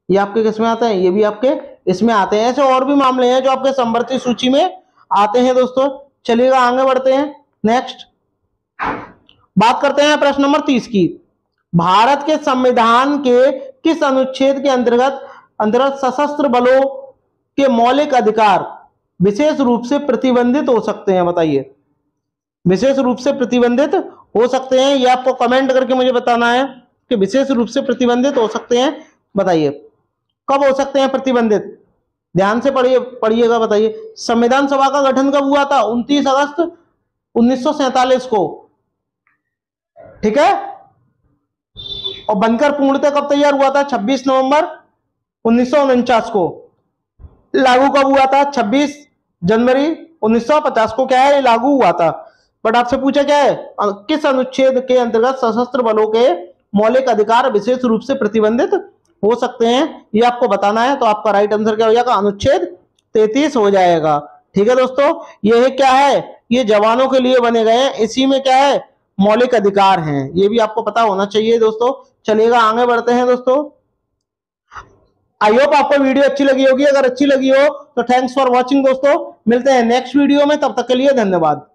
ये आपके किस में आते हैं, ये भी आपके इसमें आते हैं। ऐसे और भी मामले हैं जो आपके संवर्ती सूची में आते हैं दोस्तों। चलिएगा आगे बढ़ते हैं। नेक्स्ट बात करते हैं प्रश्न नंबर 30 की। भारत के संविधान के किस अनुच्छेद के अंतर्गत सशस्त्र बलों के मौलिक अधिकार विशेष रूप से प्रतिबंधित हो सकते हैं। बताइए विशेष रूप से प्रतिबंधित हो सकते हैं, ये आपको कमेंट करके मुझे बताना है कि विशेष रूप से प्रतिबंधित हो सकते हैं। बताइए कब हो सकते हैं प्रतिबंधित, ध्यान से पढ़िएगा। बताइए संविधान सभा का गठन कब हुआ था, 29 अगस्त 1947 को, ठीक है। और बनकर पूर्णतः कब तैयार हुआ था, 26 नवंबर 1949 को। लागू कब हुआ था, 26 जनवरी 1950 को क्या है ये लागू हुआ था। बट आपसे पूछा क्या है, किस अनुच्छेद के अंतर्गत सशस्त्र बलों के मौलिक अधिकार विशेष रूप से प्रतिबंधित हो सकते हैं, ये आपको बताना है। तो आपका राइट आंसर क्या हो जाएगा, अनुच्छेद 33 हो जाएगा। ठीक है दोस्तों, ये क्या है, ये जवानों के लिए बने गए हैं, इसी में क्या है मौलिक अधिकार हैं, ये भी आपको पता होना चाहिए दोस्तों। चलिएगा आगे बढ़ते हैं दोस्तों। आई होप आपको वीडियो अच्छी लगी होगी, अगर अच्छी लगी हो तो थैंक्स फॉर वॉचिंग दोस्तों। मिलते हैं नेक्स्ट वीडियो में, तब तक के लिए धन्यवाद।